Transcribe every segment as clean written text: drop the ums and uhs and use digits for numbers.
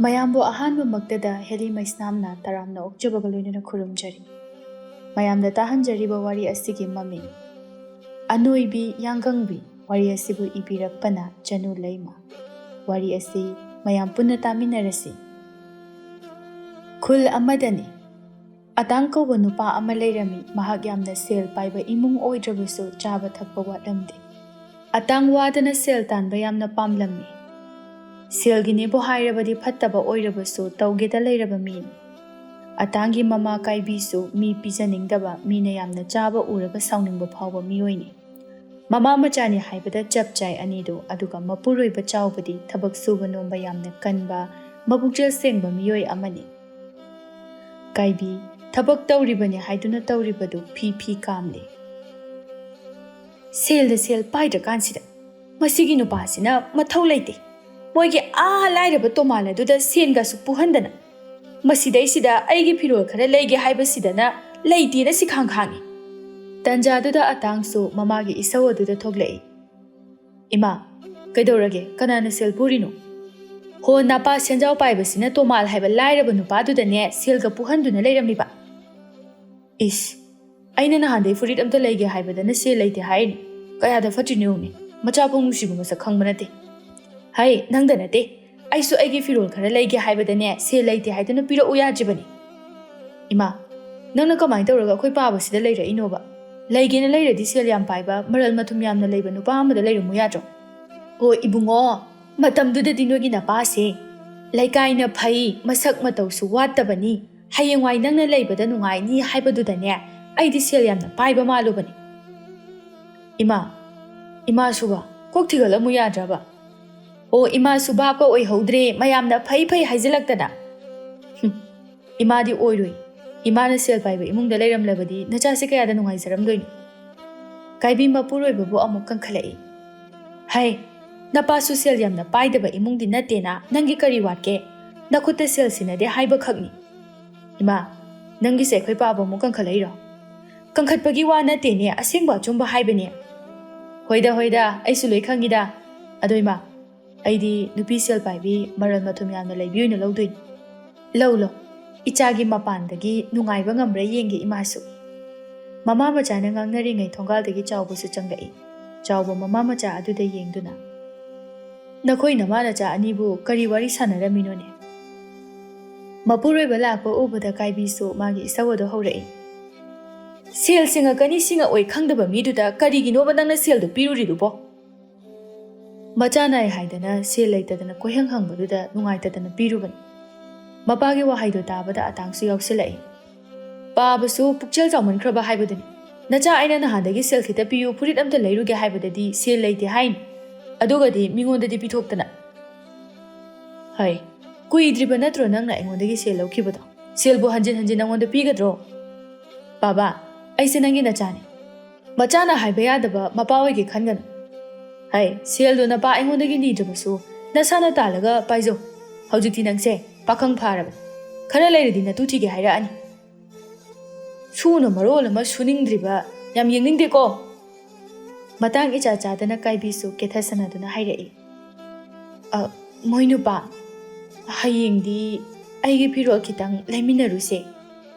ꯃꯌꯥꯝꯕꯨ ꯑꯍꯥꯟꯕꯃꯛꯇꯗ ꯍꯦꯂꯤ ꯃꯩꯁꯅꯥꯝꯅ ꯇꯔꯥꯝꯅ ꯑꯣꯛꯆꯕꯒ ꯂꯣꯏꯅꯅ ꯈꯨꯔꯨꯝꯖꯔꯤ꯫ ꯃꯌꯥꯝꯗ ꯇꯥꯍꯟꯖꯔꯤꯕ ꯋꯥꯔꯤ ꯑꯁꯤꯒꯤ ꯃꯃꯤꯡ ꯑꯅꯣꯏꯕꯤ ꯌꯥꯡꯒꯪꯕꯤ꯫ ꯋꯥꯔꯤ ꯑꯁꯤꯕꯨ ꯏꯕꯤꯔꯛꯄꯅ ꯆꯅꯨ ꯂꯩꯃ꯫ ꯋꯥꯔꯤ ꯑꯁꯤ ꯃꯌꯥꯝ ꯄꯨꯟꯅ ꯇꯥꯃꯤꯟꯅꯔꯁꯤ꯫ ꯈꯨꯜ ꯑꯃꯗꯅꯤ ꯑꯇꯥꯡ ꯀꯧꯕ ꯅꯨꯄꯥ ꯑꯃ ꯂꯩꯔꯝꯃꯤ꯫ ꯃꯍꯥꯛ ꯌꯥꯝꯅ ꯁꯦꯜ ꯄꯥꯏꯕ ꯏꯃꯨꯡ ꯑꯣꯏꯗ꯭ꯔꯕꯁꯨ ꯆꯥꯕ ꯊꯛꯄ ꯋꯥꯠꯂꯝꯗꯦ꯫ ꯑꯇꯥꯡ ꯋꯥꯗꯅ ꯁꯦꯜ ꯇꯥꯟꯕ ꯌꯥꯝꯅ ꯄꯥꯝꯂꯝꯃꯤ꯫ ꯁꯦꯜꯒꯤꯅꯦꯕꯨ ꯍꯥꯏꯔꯕꯗꯤ ꯐꯠꯇꯕ ꯑꯣꯏꯔꯕꯁꯨ ꯇꯧꯒꯦꯗ ꯂꯩꯔꯕ ꯃꯤꯅꯤ꯫ ꯑꯇꯥꯡꯒꯤ ꯃꯃꯥ ꯀꯥꯏꯕꯤꯁꯨ ꯃꯤ ꯄꯤꯖꯅꯤꯡꯗꯕ, ꯃꯤꯅ ꯌꯥꯝꯅ ꯆꯥꯕ ꯎꯔꯒ ꯁꯥꯎꯅꯤꯡꯕ ꯐꯥꯎꯕ ꯃꯤꯑꯣꯏꯅꯤ꯫ ꯃꯃꯥ ꯃꯆꯥꯅꯤ ꯍꯥꯏꯕꯗ ꯆꯞ ꯆꯥꯏ ꯑꯅꯤꯗꯨ꯫ ꯑꯗꯨꯒ ꯃꯄꯨꯔꯣꯏꯕ ꯆꯥꯎꯕꯗꯤ ꯊꯕꯛ ꯁꯨꯕ ꯅꯣꯝꯕ ꯌꯥꯝꯅ ꯀꯟꯕ, ꯃꯕꯨꯛꯆꯦꯜ ꯁꯦꯡꯕ ꯃꯤꯑꯣꯏ ꯑꯃꯅꯤ꯫ ꯀꯥꯏꯕꯤ ꯊꯕꯛ ꯇꯧꯔꯤꯕꯅꯤ ꯍꯥꯏꯗꯨꯅ ꯇꯧꯔꯤꯕꯗꯨ ꯐꯤ ꯀꯥꯝꯂꯤ꯫ ꯁꯦꯜꯗ ꯁꯦꯜ ꯄꯥꯏꯗ꯭ꯔꯀꯥꯟꯁꯤꯗ ꯃꯁꯤꯒꯤ ꯅꯨꯄꯥꯁꯤꯅ ꯃꯊꯧ ꯂꯩꯇꯦ, ꯃꯣꯏꯒꯤ ꯂꯥꯏꯔꯕ ꯇꯣꯃꯥꯜ ꯑꯗꯨꯗ ꯁꯦꯟꯒꯁꯨ ꯄꯨꯍꯟꯗꯅ ꯃꯁꯤꯗꯩꯁꯤꯗ ꯑꯩꯒꯤ ꯐꯤꯔꯣꯜ ꯈꯔ ꯂꯩꯒꯦ ꯍꯥꯏꯕꯁꯤꯗꯅ ꯂꯩꯇꯦꯅ ꯁꯤꯈꯥꯡ ꯈꯥꯡꯉꯤ꯫ ꯇꯟꯖꯥꯗꯨꯗ ꯑꯇꯥꯡꯁꯨ ꯃꯃꯥꯒꯤ ꯏꯁꯧ ꯑꯗꯨꯗ ꯊꯣꯛꯂꯛꯏ꯫ ꯏꯃꯥ, ꯀꯩꯗꯧꯔꯒꯦ? ꯀꯅꯥꯅ ꯁꯦꯜ ꯄꯨꯔꯤꯅꯣ? ꯍꯣ, ꯅꯄꯥ ꯁꯦꯟꯖꯥꯎ ꯄꯥꯏꯕꯁꯤꯅ ꯇꯣꯃꯥꯜ ꯍꯥꯏꯕ ꯂꯥꯏꯔꯕ ꯅꯨꯄꯥꯗꯨꯗꯅꯦ ꯁꯦꯜꯒ ꯄꯨꯍꯟꯗꯨꯅ ꯂꯩꯔꯝꯂꯤꯕ꯫ ꯏꯁ, ꯑꯩꯅ ꯅꯍꯥꯟꯗꯩ ꯐꯨꯔꯤꯠ ꯑꯝꯇ ꯂꯩꯒꯦ ꯍꯥꯏꯕꯗꯅ ꯁꯦꯜ ꯂꯩꯇꯦ ꯍꯥꯏꯔꯤꯅꯤ꯫ ꯀꯌꯥꯗ ꯐꯠꯇ꯭ꯔꯤꯅꯣ ꯌꯦꯡꯉꯨꯅꯦ, ꯃꯆꯥ ꯄꯣꯛ ꯅꯨꯡꯁꯤꯕ ꯃꯁꯛ ꯈꯪꯕ ꯅꯠꯇꯦ꯫ ꯍꯩ, ꯅꯪꯗ ꯅꯠꯇꯦ, ꯑꯩꯁꯨ ꯑꯩꯒꯤ ꯐꯤꯔꯣꯜ ꯈꯔ ꯂꯩꯒꯦ ꯍꯥꯏꯕꯗꯅꯦ ꯁꯦꯜ ꯂꯩꯇꯦ ꯍꯥꯏꯗꯨꯅ ꯄꯤꯔꯛꯎ ꯌꯥꯗ꯭ꯔꯤꯕꯅꯤ꯫ ꯏꯃꯥ, ꯅꯪꯅ ꯀꯃꯥꯏꯅ ꯇꯧꯔꯒ ꯑꯩꯈꯣই ꯄꯥꯕꯁꯤꯗ ꯂꯩꯔꯛꯏꯅꯣꯕ? ꯂꯩꯒꯦꯅ ꯂꯩꯔꯗꯤ ꯁꯦꯜ ꯌꯥꯝ パイꯕ, ꯃꯔꯜ ꯃꯊꯨꯝ ꯌꯥꯝꯅ ꯂꯩꯕ ꯅꯨꯄꯥ ꯑꯃꯗ ꯂꯩꯔꯝꯃꯨ ꯌꯥꯗ꯭ꯔꯣ? ꯑꯣ ꯏꯕꯨꯡꯉꯣ, ꯃꯇꯝꯗꯨꯗꯗꯤ ꯅꯣꯏꯒꯤ ꯅꯄꯥꯁꯦ ꯂꯩꯀꯥꯏꯅ ꯐꯩ, ꯃꯁꯛ ꯃꯇꯧꯁꯨ ꯋꯥꯠꯇꯕꯅꯤ, ꯍꯌꯦꯡꯋꯥꯏ ꯅꯪꯅ ꯂꯩꯕꯗ ꯅꯨꯡꯉꯥꯏꯅꯤ ꯍꯥꯏꯕꯗꯨꯗꯅꯦ ꯑꯩꯗꯤ ꯁꯦꯜ ꯌꯥꯝꯅ ꯄꯥꯏꯕ ꯃꯥꯜꯂꯨꯕꯅꯤ꯫ ꯏꯃꯥ, ꯏꯃꯥꯁꯨꯕ ꯀꯣꯛ ꯊꯤꯒꯠꯂꯝꯃꯨ ꯌꯥꯗ꯭ꯔꯕ? ꯑꯣ ꯏꯃꯥꯁꯨ ꯚꯥꯞꯀ ꯑꯣꯏꯍꯧꯗ꯭ꯔꯦ, ꯃꯌꯥꯝꯅ ꯐꯩ ꯍꯥꯏꯖꯤꯜꯂꯛꯇꯅ꯫ ꯏꯃꯥꯗꯤ ꯑꯣꯏꯔꯣꯏ, ꯏꯃꯥꯅ ꯁꯦꯜ ꯄꯥꯏꯕ ꯏꯃꯨꯡꯗ ꯂꯩꯔꯝꯂꯕꯗꯤ ꯅꯆꯥꯁꯦ ꯀꯌꯥꯗ ꯅꯨꯡꯉꯥꯏꯖꯔꯝꯗꯣꯏꯅꯣ? ꯀꯥꯏꯕꯤ ꯃꯄꯨꯔꯣꯏꯕꯕꯨ ꯑꯃꯨꯛ ꯀꯟꯈꯠꯂꯛꯏ꯫ ꯍꯩ, ꯅꯄꯥꯁꯨ ꯁꯦꯜ ꯌꯥꯝꯅ ꯄꯥꯏꯗꯕ ꯏꯃꯨꯡꯗꯤ ꯅꯠꯇꯦꯅ, ꯅꯪꯒꯤ ꯀꯔꯤ ꯋꯥꯠꯀꯦ? ꯅꯈꯨꯠꯇ ꯁꯦꯜ ꯁꯤꯟꯅꯗꯦ ꯍꯥꯏꯕꯈꯛꯅꯤ꯫ ꯏꯃꯥ, ꯅꯪꯒꯤꯁꯦ ꯑꯩꯈꯣꯏ ꯄꯥꯕ ꯑꯃꯨꯛ ꯀꯟꯈꯠꯂꯛꯏꯔꯣ? ꯀꯟꯈꯠꯄꯒꯤ ꯋꯥ ꯅꯠꯇꯦꯅꯦ, ꯑꯁꯦꯡꯕ ꯑꯆꯨꯝꯕ ꯍꯥꯏꯕꯅꯦ꯫ ꯍꯣꯏꯗ ꯑꯩꯁꯨ ꯂꯣꯏ ꯈꯪꯉꯤꯗ꯫ ꯑꯗꯣ ꯏꯃꯥ, ꯑꯩꯗꯤ ꯅꯨꯄꯤ ꯁꯦꯜ ꯄꯥꯏꯕꯤ, ꯃꯔꯜ ꯃꯊꯨꯝ ꯌꯥꯝꯅ ꯂꯩꯕꯤ ꯑꯣꯏꯅ ꯂꯧꯗꯣꯏꯅꯤ꯫ ꯂꯧ, ꯏꯆꯥꯒꯤ ꯃꯄꯥꯟꯗꯒꯤ ꯅꯨꯡꯉꯥꯏꯕ ꯉꯝꯕ꯭ꯔꯥ ꯌꯦꯡꯒꯦ ꯏꯃꯥꯁꯨ꯫ ꯃꯃꯥ ꯃꯆꯥꯅ ꯉꯥꯡꯅꯔꯤꯉꯩ ꯊꯣꯡꯒꯥꯜꯗꯒꯤ ꯆꯥꯎꯕꯁꯨ ꯆꯪꯂꯛꯏ꯫ ꯆꯥꯎꯕ ꯃꯃꯥ ꯃꯆꯥ ꯑꯗꯨꯗ ꯌꯦꯡꯗꯨꯅ, ꯅꯈꯣꯏ ꯅꯃꯥ ꯅꯆꯥ ꯑꯅꯤꯕꯨ ꯀꯔꯤ ꯋꯥꯔꯤ ꯁꯥꯟꯅꯔꯝꯃꯤꯅꯣꯅꯦ? ꯃꯄꯨꯔꯣꯏꯕ ꯂꯥꯛꯄ ꯎꯕꯗ ꯀꯥꯏꯕꯤꯁꯨ ꯃꯥꯒꯤ ꯏꯁꯧ ꯑꯗꯨ ꯍꯧꯔꯛꯏ꯫ ꯁꯦꯜ ꯁꯤꯡꯉꯛꯀꯅꯤ ꯁꯤꯡꯉꯛꯑꯣꯏ ꯈꯪꯗꯕ ꯃꯤꯗꯨꯗ ꯀꯔꯤꯒꯤꯅꯣꯕ ꯅꯪꯅ ꯁꯦꯜꯗꯨ ꯄꯤꯔꯨꯔꯤꯗꯨꯕꯣ? ꯃꯆꯥ ꯅꯥꯏ ꯍꯥꯏꯗꯅ ꯁꯦꯜ ꯂꯩꯇꯗꯅ ꯀꯣꯏꯍꯪ ꯍꯪꯕꯗꯨꯗ ꯅꯨꯡꯉꯥꯏꯇꯗꯅ ꯄꯤꯔꯨꯕꯅꯤ꯫ ꯃꯄꯥꯒꯤ ꯋꯥꯍꯩꯗꯣ ꯇꯥꯕꯗ ꯑꯇꯥꯡꯁꯨ ꯌꯥꯎꯁꯤꯜꯂꯛꯏ꯫ ꯄꯥꯕꯁꯨ ꯄꯨꯛꯆꯦꯜ ꯆꯥꯎꯃꯟꯈ꯭ꯔꯕ ꯍꯥꯏꯕꯗꯨꯅꯤ꯫ ꯅꯆꯥ ꯑꯩꯅ ꯅꯍꯥꯟꯗꯒꯤ ꯁꯦꯜ ꯈꯤꯇ ꯄꯤꯌꯨ, ꯐꯨꯔꯤꯠ ꯑꯝꯇ ꯂꯩꯔꯨꯒꯦ ꯍꯥꯏꯕꯗꯗꯤ ꯁꯦꯜ ꯂꯩꯇꯦ ꯍꯥꯏꯅꯤ, ꯑꯗꯨꯒꯗꯤ ꯃꯤꯉꯣꯟꯗꯗꯤ ꯄꯤꯊꯣꯛꯇꯅ꯫ ꯍꯩ, ꯀꯨꯏꯗ꯭ꯔꯤꯕ ꯅꯠꯇ꯭ꯔꯣ ꯅꯪꯅ ꯑꯩꯉꯣꯟꯗꯒꯤ ꯁꯦꯜ ꯂꯧꯈꯤꯕꯗꯣ? ꯁꯦꯜꯕꯨ ꯍꯟꯖꯤꯟ ꯅꯪꯉꯣꯟꯗ ꯄꯤꯒꯗ꯭ꯔꯣ? ꯕꯥꯕꯥ, ꯑꯩꯁꯦ ꯅꯪꯒꯤ ꯅꯆꯥꯅꯤ, ꯃꯆꯥꯅ ꯍꯥꯏꯕ ꯌꯥꯗꯕ ꯃꯄꯥ ꯑꯣꯏꯒꯦ ꯈꯟꯒꯅꯨ꯫ ꯍꯩ, ꯁꯦꯜꯗꯣ ꯅꯄꯥ ꯑꯩꯉꯣꯟꯗꯒꯤ ꯅꯤꯗ꯭ꯔꯕꯁꯨ ꯅꯁꯥꯅ ꯇꯥꯜꯂꯒ ꯄꯥꯏꯖꯧ꯫ ꯍꯧꯖꯤꯛꯇꯤ ꯅꯪꯁꯦ ꯄꯥꯈꯪ ꯐꯥꯔꯕꯅꯤ, ꯈꯔ ꯂꯩꯔꯗꯤ ꯅꯇꯨ ꯊꯤꯒꯦ ꯍꯥꯏꯔꯛꯑꯅꯤ꯫ ꯁꯨꯅ ꯃꯔꯣꯜ ꯑꯃ ꯁꯨꯅꯤꯡꯗ꯭ꯔꯤꯕ, ꯌꯥꯝ ꯌꯦꯡꯅꯤꯡꯗꯦꯀꯣ꯫ ꯃꯇꯥꯡ ꯏꯆꯥ ꯆꯥꯗꯅ ꯀꯥꯏꯕꯤꯁꯨ ꯀꯦꯊꯁꯅꯗꯨꯅ ꯍꯥꯏꯔꯛꯏ꯫ ꯃꯣꯏ ꯅꯨꯄꯥ, ꯍꯌꯦꯡꯗꯤ ꯑꯩꯒꯤ ꯐꯤꯔꯣꯜ ꯈꯤꯇꯪ ꯂꯩꯃꯤꯟꯅꯔꯨꯁꯦ꯫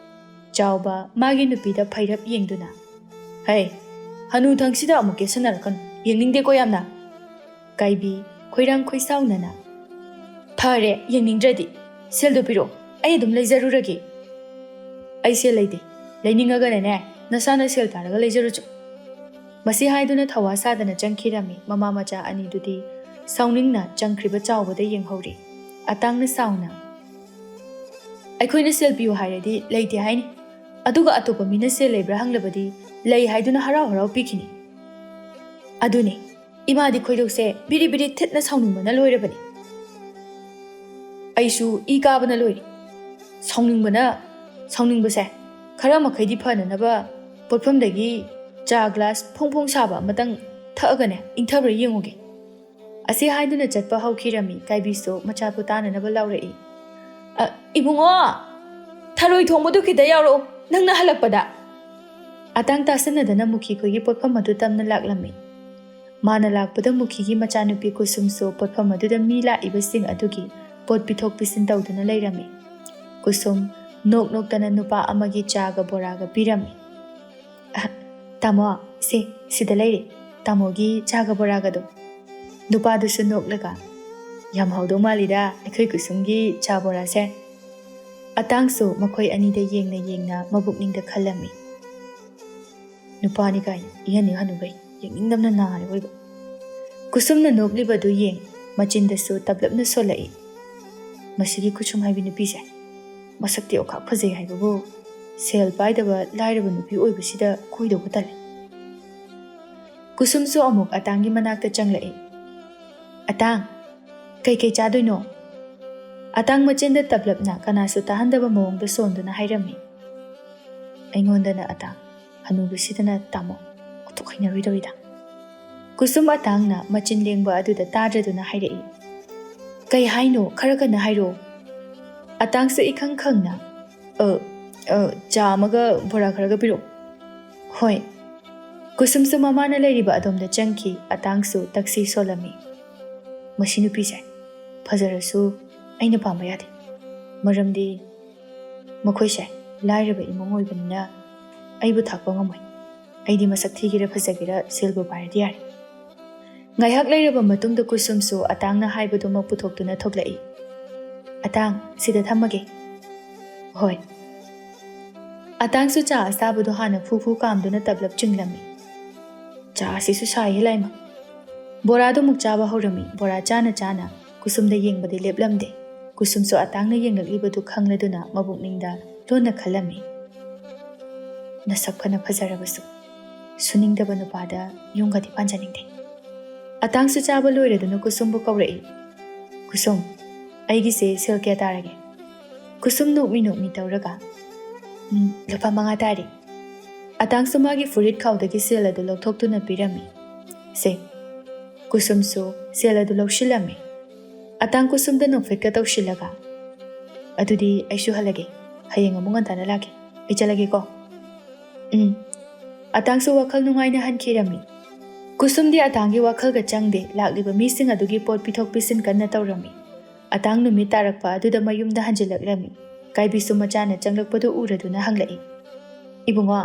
ꯆꯥꯎꯕ ꯃꯥꯒꯤ ꯅꯨꯄꯤꯗ ꯐꯩꯔꯞ ꯌꯦꯡꯗꯨꯅ, ꯍꯩ, ꯍꯅꯨꯊꯪꯁꯤꯗ ꯑꯃꯨꯛ ꯀꯦꯁꯟꯅꯔꯛꯀꯅꯨ, ꯌꯦꯡꯅꯤꯡꯗꯦꯀꯣ ꯌꯥꯝꯅ꯫ ꯀꯥꯏꯕꯤ ꯈꯣꯏꯔꯥꯡ ꯈꯣꯏꯁꯥꯎꯅꯅ, ꯐꯔꯦ, ꯌꯦꯡꯅꯤꯡꯗ꯭ꯔꯗꯤ ꯁꯦꯜꯗꯨ ꯄꯤꯔꯛꯑꯣ, ꯑꯩ ꯑꯗꯨꯝ ꯂꯩꯖꯔꯨꯔꯒꯦ꯫ ꯑꯩ ꯁꯦꯜ ꯂꯩꯇꯦ, ꯂꯩꯅꯤꯡꯉꯒꯅꯅꯦ ꯅꯁꯥꯅ ꯁꯦꯜ ꯇꯥꯔꯒ ꯂꯩꯖꯔꯨꯆꯣ꯫ ꯃꯁꯤ ꯍꯥꯏꯗꯨꯅ ꯊꯋꯥ ꯁꯥꯗꯅ ꯆꯪꯈꯤꯔꯝꯃꯤ꯫ ꯃꯃꯥ ꯃꯆꯥ ꯑꯅꯤꯗꯨꯗꯤ ꯁꯥꯎꯅꯤꯡꯅ ꯆꯪꯈ꯭ꯔꯤꯕ ꯆꯥꯎꯕꯗ ꯌꯦꯡꯍꯧꯔꯤ꯫ ꯑꯇꯥꯡꯅ ꯁꯥꯎꯅ, ꯑꯩꯈꯣꯏꯅ ꯁꯦꯜ ꯄꯤꯌꯨ ꯍꯥꯏꯔꯗꯤ ꯂꯩꯇꯦ ꯍꯥꯏꯅꯤ, ꯑꯗꯨꯒ ꯑꯇꯣꯞꯄ ꯃꯤꯅ ꯁꯦꯜ ꯂꯩꯕ꯭ꯔꯥ ꯍꯪꯂꯕꯗꯤ ꯂꯩ ꯍꯥꯏꯗꯨꯅ ꯍꯔꯥꯎ ꯄꯤꯈꯤꯅꯤ꯫ ꯑꯗꯨꯅꯤ, ꯏꯃꯥꯗꯤ ꯈꯣꯏꯗꯧꯁꯦ ꯕꯤꯔꯤ ꯊꯤꯠꯅ ꯁꯥꯎꯅꯤꯡꯕꯅ ꯂꯣꯏꯔꯕꯅꯤ꯫ ꯑꯩꯁꯨ ꯏ ꯀꯥꯕꯅ ꯂꯣꯏꯔꯤ꯫ ꯁꯥꯎꯅꯤꯡꯕꯁꯦ ꯈꯔ ꯃꯈꯩꯗꯤ ꯐꯅꯅꯕ ꯄꯣꯠꯐꯝꯗꯒꯤ ꯆꯥ ꯒ꯭ꯂꯥꯁ ꯐꯣꯡ ꯁꯥꯕ ꯑꯃꯇꯪ ꯊꯛꯑꯒꯅꯦ ꯏꯪꯊꯕ꯭ꯔꯥ ꯌꯦꯡꯉꯨꯒꯦ꯫ ꯑꯁꯤ ꯍꯥꯏꯗꯨꯅ ꯆꯠꯄ ꯍꯧꯈꯤꯔꯝꯃꯤ꯫ ꯀꯥꯏꯕꯤꯁꯨ ꯃꯆꯥꯕꯨ ꯇꯥꯅꯅꯕ ꯂꯥꯎꯔꯛꯏ꯫ ꯏꯕꯨꯡꯉꯣ, ꯊꯔꯣꯏ ꯊꯣꯡꯕꯗꯨ ꯈꯤꯇ ꯌꯥꯎꯔꯛꯎ, ꯅꯪꯅ ꯍꯜꯂꯛꯄꯗ꯫ ꯑꯇꯥꯡ ꯇꯥꯁꯟꯅꯗꯅ ꯃꯨꯈꯤ ꯈꯣꯏꯒꯤ ꯄꯣꯠꯐꯝ ꯑꯗꯨ ꯇꯝꯅ ꯂꯥꯛꯂꯝꯃꯤ꯫ ꯃꯥꯅ ꯂꯥꯛꯄꯗ ꯃꯨꯈꯤꯒꯤ ꯃꯆꯥꯅꯨꯄꯤ ꯀꯨꯁꯨꯝꯁꯨ ꯄꯣꯠꯐꯝ ꯑꯗꯨꯗ ꯃꯤ ꯂꯥꯛꯏꯕꯁꯤꯡ ꯑꯗꯨꯒꯤ ꯄꯣꯠ ꯄꯤꯊꯣꯛ ꯄꯤꯁꯤꯟ ꯇꯧꯗꯨꯅ ꯂꯩꯔꯝꯃꯤ꯫ ꯀꯨꯁꯨꯝ ꯅꯣꯛ ꯅꯣꯛꯇꯅ ꯅꯨꯄꯥ ꯑꯃꯒꯤ ꯆꯥꯒ ꯕꯣꯔꯥꯒ ꯄꯤꯔꯝꯃꯤ꯫ ꯇꯥꯃꯣ, ꯁꯤꯗ ꯂꯩꯔꯦ, ꯇꯥꯃꯣꯒꯤ ꯆꯥꯒ ꯕꯣꯔꯥꯒꯗꯣ꯫ ꯅꯨꯄꯥꯗꯨꯁꯨ ꯅꯣꯛꯂꯒ, ꯌꯥꯝ ꯍꯥꯎꯗꯧ ꯃꯥꯜꯂꯤꯗ ꯑꯩꯈꯣꯏ ꯀꯨꯁꯨꯝꯒꯤ ꯆꯥ ꯕꯣꯔꯥꯁꯦ꯫ ꯑꯇꯥꯡꯁꯨ ꯃꯈꯣꯏ ꯑꯅꯤꯗ ꯌꯦꯡꯅ ꯌꯦꯡꯅ ꯃꯕꯨꯛꯅꯤꯡꯗ ꯈꯜꯂꯝꯃꯤ꯫ ꯅꯨꯄꯥꯅꯤ ꯀꯥꯏꯅ ꯏꯍꯟ ꯍꯟꯅꯨꯕꯩ ꯌꯦꯡꯅꯤꯡꯗꯕꯅ ꯅꯥꯔꯦ ꯑꯣꯏꯕ꯫ ꯀꯨꯁꯨꯝꯅ ꯅꯣꯛꯂꯤꯕꯗꯨ ꯌꯦꯡ ꯃꯆꯤꯟꯗꯁꯨ ꯇꯞꯂꯞꯅ ꯁꯣꯜꯂꯛꯏ꯫ ꯃꯁꯤꯒꯤ ꯀꯨꯁꯨꯝ ꯍꯥꯏꯕꯤ ꯅꯨꯄꯤꯁꯦ ꯃꯁꯛꯇꯤ ꯑꯣꯈꯥꯛ ꯐꯖꯩ ꯍꯥꯏꯕꯕꯨ ꯁꯦꯜ ꯄꯥꯏꯗꯕ ꯂꯥꯏꯔꯕ ꯅꯨꯄꯤ ꯑꯣꯏꯕꯁꯤꯗ ꯀꯣꯏꯗꯧꯕ ꯇꯜꯂꯦ꯫ ꯀꯨꯁꯨꯝꯁꯨ ꯑꯃꯨꯛ ꯑꯇꯥꯡꯒꯤ ꯃꯅꯥꯛꯇ ꯆꯪꯂꯛꯏ꯫ ꯑꯇꯥꯡ, ꯀꯩꯀꯩ ꯆꯥꯗꯣꯏꯅꯣ? ꯑꯇꯥꯡ ꯃꯆꯤꯟꯗ ꯇꯞꯂꯞꯅ ꯀꯅꯥꯁꯨ ꯇꯥꯍꯟꯗꯕ ꯃꯑꯣꯡꯗ ꯁꯣꯟꯗꯨꯅ ꯍꯥꯏꯔꯝꯃꯤ꯫ ꯑꯩꯉꯣꯟꯗꯅ ꯑꯇꯥꯡ, ꯍꯅꯨꯕꯁꯤꯗꯅ ꯇꯥꯃꯣ, ꯑꯣꯟꯊꯣꯛ ꯍꯩꯅꯔꯣꯏꯗꯧꯔꯤꯗ꯫ ꯀꯨꯁꯨꯝ ꯑꯇꯥꯡꯅ ꯃꯆꯤꯟ ꯂꯦꯡꯕ ꯑꯗꯨꯗ ꯇꯥꯗ꯭ꯔꯗꯨꯅ ꯍꯥꯏꯔꯛꯏ꯫ ꯀꯩ ꯍꯥꯏꯅꯣ? ꯈꯔ ꯀꯟꯅ ꯍꯥꯏꯔꯛꯑꯣ꯫ ꯑꯇꯥꯡꯁꯨ ꯏꯈꯪ ꯈꯪꯅ, ꯆꯥ ꯑꯃꯒ ꯕꯣꯔꯥ ꯈꯔꯒ ꯄꯤꯔꯛꯑꯣ꯫ ꯍꯣꯏ꯫ ꯀꯨꯁꯨꯝꯁꯨ ꯃꯃꯥꯅ ꯂꯩꯔꯤꯕ ꯑꯗꯣꯝꯗ ꯆꯪꯈꯤ꯫ ꯑꯇꯥꯡꯁꯨ ꯇꯛꯁꯤ ꯁꯣꯜꯂꯝꯃꯤ꯫ ꯃꯁꯤ ꯅꯨꯄꯤꯁꯦ ꯐꯖꯔꯁꯨ ꯑꯩꯅ ꯄꯥꯝꯕ ꯌꯥꯗꯦ, ꯃꯔꯝꯗꯤ ꯃꯈꯣꯏꯁꯦ ꯂꯥꯏꯔꯕ ꯏꯃꯨꯡ ꯑꯣꯏꯕꯅꯤꯅ ꯑꯩꯕꯨ ꯊꯥꯛꯄ ꯉꯝꯃꯣꯏ꯫ ꯑꯩꯗꯤ ꯃꯁꯛ ꯊꯤꯒꯦꯔꯥ ꯐꯖꯒꯦꯔꯥ ꯁꯦꯜꯕꯨ ꯄꯥꯏꯔꯗꯤ ꯌꯥꯔꯦ꯫ ꯉꯥꯏꯍꯥꯛ ꯂꯩꯔꯕ ꯃꯇꯨꯡꯗ ꯀꯨꯁꯨꯝꯁꯨ ꯑꯇꯥꯡꯅ ꯍꯥꯏꯕꯗꯨꯃꯛ ꯄꯨꯊꯣꯛꯇꯨꯅ ꯊꯣꯛꯂꯛꯏ꯫ ꯑꯇꯥꯡ, ꯁꯤꯗ ꯊꯝꯃꯒꯦ꯫ ꯍꯣꯏ꯫ ꯑꯇꯥꯡꯁꯨ ꯆꯥ ꯑꯁꯥꯕꯗꯣ ꯍꯥꯟꯅ ꯐꯨ ꯀꯥꯝꯗꯨꯅ ꯇꯞꯂꯞ ꯆꯤꯡꯂꯝꯃꯤ꯫ ꯆꯥ ꯑꯁꯤꯁꯨ ꯁꯥꯏꯍꯦ ꯂꯥꯏꯃ꯫ ꯕꯣꯔꯥꯗꯨ ꯑꯃꯨꯛ ꯆꯥꯕ ꯍꯧꯔꯝꯃꯤ꯫ ꯕꯣꯔꯥ ꯆꯥꯅ ꯆꯥꯅ ꯀꯨꯁꯨꯝꯗ ꯌꯦꯡꯕꯗꯤ ꯂꯦꯞꯂꯝꯗꯦ꯫ ꯀꯨꯁꯨꯝꯁꯨ ꯑꯇꯥꯡꯅ ꯌꯦꯡꯂꯛꯂꯤꯕꯗꯨ ꯈꯪꯂꯗꯨꯅ ꯃꯕꯨꯛꯅꯤꯡꯗ ꯂꯣꯟꯅ ꯈꯜꯂꯝꯃꯤ꯫ ꯅꯁꯛ ꯐꯅ ꯐꯖꯔꯕꯁꯨ ꯁꯨꯅꯤꯡꯗꯕ ꯅꯨꯄꯥꯗ ꯌꯨꯝꯒꯗꯤ ꯄꯥꯟꯖꯅꯤꯡꯗꯦ꯫ ꯑꯇꯥꯡꯁꯨ ꯆꯥꯕ ꯂꯣꯏꯔꯗꯨꯅ ꯀꯨꯁꯨꯝꯕꯨ ꯀꯧꯔꯛꯏ꯫ ꯀꯨꯁꯨꯝ, ꯑꯩꯒꯤꯁꯦ ꯁꯦꯜ ꯀꯌꯥ ꯇꯥꯔꯒꯦ? ꯀꯨꯁꯨꯝ ꯅꯣꯛꯃꯤ ꯇꯧꯔꯒ, ꯂꯨꯄꯥ 5 ꯇꯥꯔꯤ꯫ ꯑꯇꯥꯡꯁꯨ ꯃꯥꯒꯤ ꯐꯨꯔꯤꯠ ꯈꯥꯎꯗꯒꯤ ꯁꯦꯜ ꯑꯗꯨ ꯂꯧꯊꯣꯛꯇꯨꯅ ꯄꯤꯔꯝꯃꯤ꯫ ꯁꯦ꯫ ꯀꯨꯁꯨꯝꯁꯨ ꯁꯦꯜ ꯑꯗꯨ ꯂꯧꯁꯤꯜꯂꯝꯃꯤ꯫ ꯑꯇꯥꯡ ꯀꯨꯁꯨꯝꯗ ꯅꯣꯛꯐꯦꯠꯀ ꯇꯧꯁꯤꯜꯂꯒ, ꯑꯗꯨꯗꯤ ꯑꯩꯁꯨ ꯍꯜꯂꯒꯦ, ꯍꯌꯦꯡ ꯑꯃꯨꯛ ꯉꯟꯇꯥꯅ ꯂꯥꯛꯀꯦ, ꯑꯩ ꯆꯠꯂꯒꯦꯀꯣ꯫ ꯑꯇꯥꯡꯁꯨ ꯋꯥꯈꯜ ꯅꯨꯡꯉꯥꯏꯅ ꯍꯟꯈꯤꯔꯝꯃꯤ꯫ ꯀꯨꯁꯨꯝꯗꯤ ꯑꯇꯥꯡꯒꯤ ꯋꯥꯈꯜꯒ ꯆꯪꯗꯦ꯫ ꯂꯥꯛꯂꯤꯕ ꯃꯤꯁꯤꯡ ꯑꯗꯨꯒꯤ ꯄꯣꯠ ꯄꯤꯊꯣꯛ ꯄꯤꯁꯤꯟ ꯀꯟꯅ ꯇꯧꯔꯝꯃꯤ꯫ ꯑꯇꯥꯡ ꯅꯨꯃꯤꯠ ꯇꯥꯔꯛꯄ ꯑꯗꯨꯗ ꯃꯌꯨꯝꯗ ꯍꯟꯖꯤꯜꯂꯛꯂꯝꯃꯤ꯫ ꯀꯥꯏꯕꯤꯁꯨ ꯃꯆꯥꯅ ꯆꯪꯂꯛꯄꯗꯨ ꯎꯔꯗꯨꯅ ꯍꯪꯂꯛꯏ꯫ ꯏꯕꯨꯡꯉꯣ,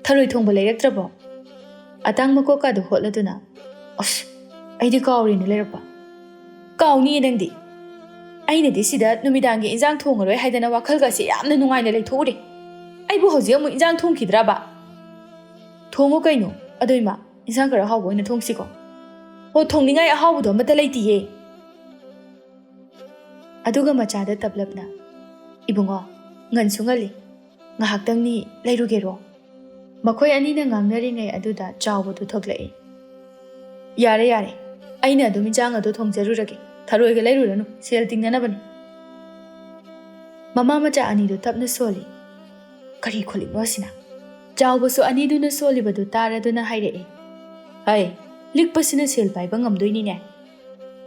ꯊꯔꯣꯏ ꯊꯣꯡꯕ ꯂꯩꯔꯛꯇ꯭ꯔꯕꯣ? ꯑꯇꯥꯡ ꯃꯀꯣꯛꯀꯥꯗꯨ ꯍꯣꯠꯂꯗꯨꯅ, ꯑꯁ, ꯑꯩꯗꯤ ꯀꯥꯎꯔꯦꯅ ꯂꯩꯔꯛꯄ꯫ ꯀꯥꯎꯅꯤꯌꯦ ꯅꯪꯗꯤ꯫ ꯑꯩꯅꯗꯤ ꯁꯤꯗ ꯅꯨꯃꯤꯗꯥꯡꯒꯤ ꯏꯟꯖꯥꯡ ꯊꯣꯡꯉꯔꯣꯏ ꯍꯥꯏꯗꯅ ꯋꯥꯈꯜꯒꯁꯦ ꯌꯥꯝꯅ ꯅꯨꯡꯉꯥꯏꯅ ꯂꯩꯊꯣꯛꯎꯔꯦ꯫ ꯑꯩꯕꯨ ꯍꯧꯖꯤꯛ ꯑꯃꯨꯛ ꯏꯟꯖꯥꯡ ꯊꯣꯡꯈꯤꯗ꯭ꯔꯕ? ꯊꯣꯡꯉꯨ ꯀꯩꯅꯣ, ꯑꯗꯣ ꯏꯃꯥ, ꯏꯟꯁꯥꯡ ꯈꯔ ꯑꯍꯥꯎꯕ ꯑꯣꯏꯅ ꯊꯣꯡꯁꯤꯀꯣ꯫ ꯑꯣ, ꯊꯣꯡꯅꯤꯡꯉꯥꯏ ꯑꯍꯥꯎꯕꯗꯣ ꯑꯃꯠꯇ ꯂꯩꯇꯤꯌꯦ꯫ ꯑꯗꯨꯒ ꯃꯆꯥꯗ ꯇꯞꯂꯞꯅ, ꯏꯕꯨꯡꯉꯣ, ꯉꯟꯁꯨ ꯉꯜꯂꯤ, ꯉꯥꯏꯍꯥꯛꯇꯪꯅꯤ, ꯂꯩꯔꯨꯒꯦꯔꯣ? ꯃꯈꯣꯏ ꯑꯅꯤꯅ ꯉꯥꯡꯅꯔꯤꯉꯩ ꯑꯗꯨꯗ ꯆꯥꯎꯕꯗꯨ ꯊꯣꯛꯂꯛꯏ꯫ ꯌꯥꯔꯦ, ꯑꯩꯅ ꯑꯗꯨꯝ ꯏꯟꯖꯥꯡ ꯑꯗꯨ ꯊꯣꯡꯖꯔꯨꯔꯒꯦ, ꯊꯔꯣꯏꯒ ꯂꯩꯔꯨꯔꯅꯨ, ꯁꯦꯜ ꯇꯤꯡꯅꯅꯕꯅꯤ꯫ ꯃꯃꯥ ꯃꯆꯥ ꯑꯅꯤꯗꯨ ꯇꯞꯅ ꯁꯣꯜꯂꯤ꯫ ꯀꯔꯤ ꯈꯣꯠꯂꯤꯅꯣ ꯑꯁꯤꯅ? ꯆꯥꯎꯕꯁꯨ ꯑꯅꯤꯗꯨꯅ ꯁꯣꯜꯂꯤꯕꯗꯨ ꯇꯥꯔꯗꯨꯅ ꯍꯥꯏꯔꯛꯏ꯫ ꯍꯩ, ꯂꯤꯛꯄꯁꯤꯅ ꯁꯦꯜ ꯄꯥꯏꯕ ꯉꯝꯗꯣꯏꯅꯤꯅꯦ꯫